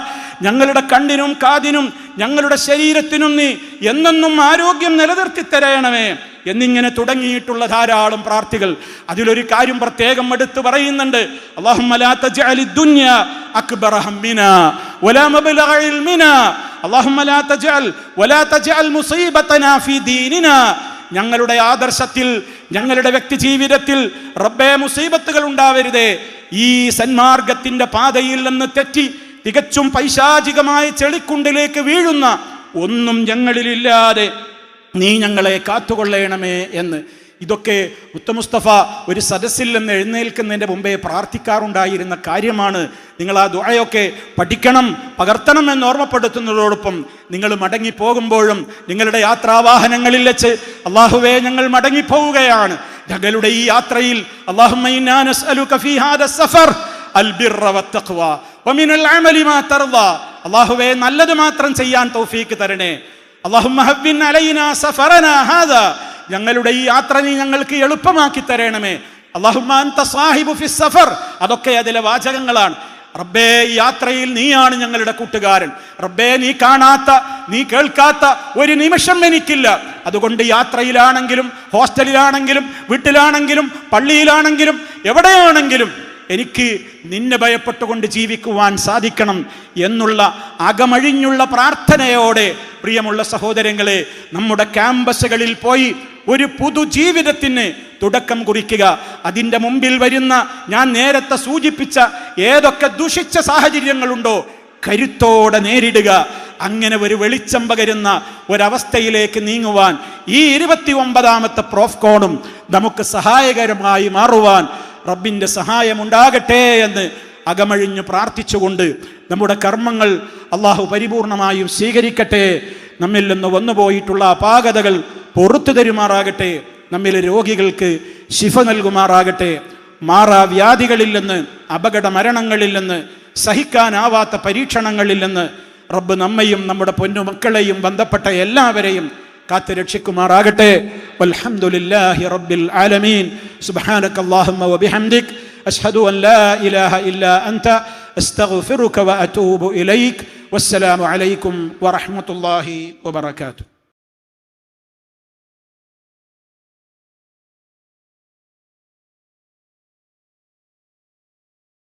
ഞങ്ങളുടെ കണ്ണിനും കാതിനും ഞങ്ങളുടെ ശരീരത്തിനും നീ എന്നെന്നും ആരോഗ്യം നിലനിർത്തി തരണമേ എന്നിങ്ങനെ തുടങ്ങിയിട്ടുള്ള ധാരാളം പ്രാർത്ഥികൾ. അതിലൊരു കാര്യം പ്രത്യേകം എടുത്തു പറയുന്നുണ്ട്. അല്ലാഹുമ്മ ലാ തജ്അലിദ് ദുനിയ അക്ബറ ഹമ്മിനാ വലാ മബ്ലഗ ഇൽമിനാ. അല്ലാഹുമ്മ ലാ തജ്അൽ വലാ തജ്അൽ മുസീബതനാ ഫീ ദീനിനാ. ഞങ്ങളുടെ ആദർശത്തിൽ ഞങ്ങളുടെ വ്യക്തി ജീവിതത്തിൽ റബ്ബേ മുസീബത്തുകൾ ഉണ്ടാവരുതേ. ഈ സന്മാർഗത്തിന്റെ പാതയിൽ നിന്ന് തെറ്റി തികച്ചും പൈശാചികമായ ചെളിക്കുണ്ടിലേക്ക് വീഴുന്ന ഒന്നും ഞങ്ങളിലില്ലാതെ നീ ഞങ്ങളെ കാത്തുകൊള്ളണമേ എന്ന്. ഇതൊക്കെ മുസ്തഫ ഒരു സദസ്സിൽ നിന്ന് എഴുന്നേൽക്കുന്നതിൻ്റെ മുമ്പേ പ്രാർത്ഥിക്കാറുണ്ടായിരുന്ന കാര്യമാണ്. നിങ്ങൾ ആ ദുആയൊക്കെ പഠിക്കണം, പകർത്തണം എന്ന് ഓർമ്മപ്പെടുത്തുന്നതോടൊപ്പം നിങ്ങൾ മടങ്ങിപ്പോകുമ്പോഴും നിങ്ങളുടെ യാത്രാവാഹനങ്ങളിൽ വെച്ച് അല്ലാഹുവേ ഞങ്ങൾ മടങ്ങിപ്പോവുകയാണ്, ഞങ്ങളുടെ ഈ യാത്രയിൽ അല്ലാഹുമ്മ ഇന്നാ നസ്അലുക ഫീ ഹാദാ സഫർ അൽ ബിർറ വത്തഖ്വ വമിനൽ അമലി മാ തർദാ. അല്ലാഹുവേ നല്ലത് മാത്രം ചെയ്യാൻ തൗഫീക്ക് തരണേ. അല്ലാഹുമ്മ ഹവ്വിൻ അലൈനാ സഫറനാ ഹാദാ. ഞങ്ങളുടെ ഈ യാത്ര നീ ഞങ്ങൾക്ക് എളുപ്പമാക്കി തരണമേ. അല്ലാഹുമ്മ അൻത സാഹിബു ഫിസ് സഫർ. അതൊക്കെ അതിലെ വാചകങ്ങളാണ്. റബ്ബേ, ഈ യാത്രയിൽ നീയാണ് ഞങ്ങളുടെ കൂട്ടുകാരൻ. റബ്ബേ, നീ കാണാത്ത നീ കേൾക്കാത്ത ഒരു നിമിഷം എനിക്കില്ല. അതുകൊണ്ട് യാത്രയിലാണെങ്കിലും ഹോസ്റ്റലിലാണെങ്കിലും വീട്ടിലാണെങ്കിലും പള്ളിയിലാണെങ്കിലും എവിടെയാണെങ്കിലും എനിക്ക് നിന്നെ ഭയപ്പെട്ടുകൊണ്ട് ജീവിക്കുവാൻ സാധിക്കണം എന്നുള്ള അകമഴിഞ്ഞുള്ള പ്രാർത്ഥനയോടെ പ്രിയമുള്ള സഹോദരങ്ങളെ, നമ്മുടെ ക്യാമ്പസുകളിൽ പോയി ഒരു പുതുജീവിതത്തിന് തുടക്കം കുറിക്കുക. അതിൻ്റെ മുമ്പിൽ വരുന്ന ഞാൻ നേരത്തെ സൂചിപ്പിച്ച ഏതൊക്കെ ദുഷിച്ച സാഹചര്യങ്ങളുണ്ടോ കരുത്തോടെ നേരിടുക. അങ്ങനെ ഒരു വെളിച്ചം പകരുന്ന ഒരവസ്ഥയിലേക്ക് നീങ്ങുവാൻ ഈ 29ാമത്തെ പ്രോഫ്കോണും നമുക്ക് സഹായകരമായി മാറുവാൻ റബ്ബിൻ്റെ സഹായമുണ്ടാകട്ടെ എന്ന് അകമഴിഞ്ഞ് പ്രാർത്ഥിച്ചുകൊണ്ട് നമ്മുടെ കർമ്മങ്ങൾ അള്ളാഹു പരിപൂർണമായും സ്വീകരിക്കട്ടെ. നമ്മിൽ നിന്ന് വന്നുപോയിട്ടുള്ള അപാകതകൾ പൊറുത്തു തരുമാറാകട്ടെ. നമ്മിലെ രോഗികൾക്ക് ശിഫ നൽകുമാറാകട്ടെ. മാറാവ്യാധികളിൽ നിന്ന്, അപകട മരണങ്ങളിൽ നിന്ന്, സഹിക്കാനാവാത്ത പരീക്ഷണങ്ങളിൽ നിന്ന് റബ്ബ് നമ്മയും നമ്മുടെ പൊന്നുമക്കളെയും ബന്ധപ്പെട്ട എല്ലാവരെയും കാത്തു രക്ഷിക്കുമാറാകട്ടെ. വൽഹംദുലില്ലാഹി റബ്ബിൽ ആലമീൻ. സുബ്ഹാനകല്ലാഹുമ്മ വബിഹംദിക് അശ്ഹദു അൻ ലാ ഇലാഹ ഇല്ലാ അൻത അസ്തഗ്ഫിറുക വഅതൂബു ഇലൈക്. വസ്സലാമു അലൈക്കും വറഹ്മത്തുള്ളാഹി വബറകാതുഹു.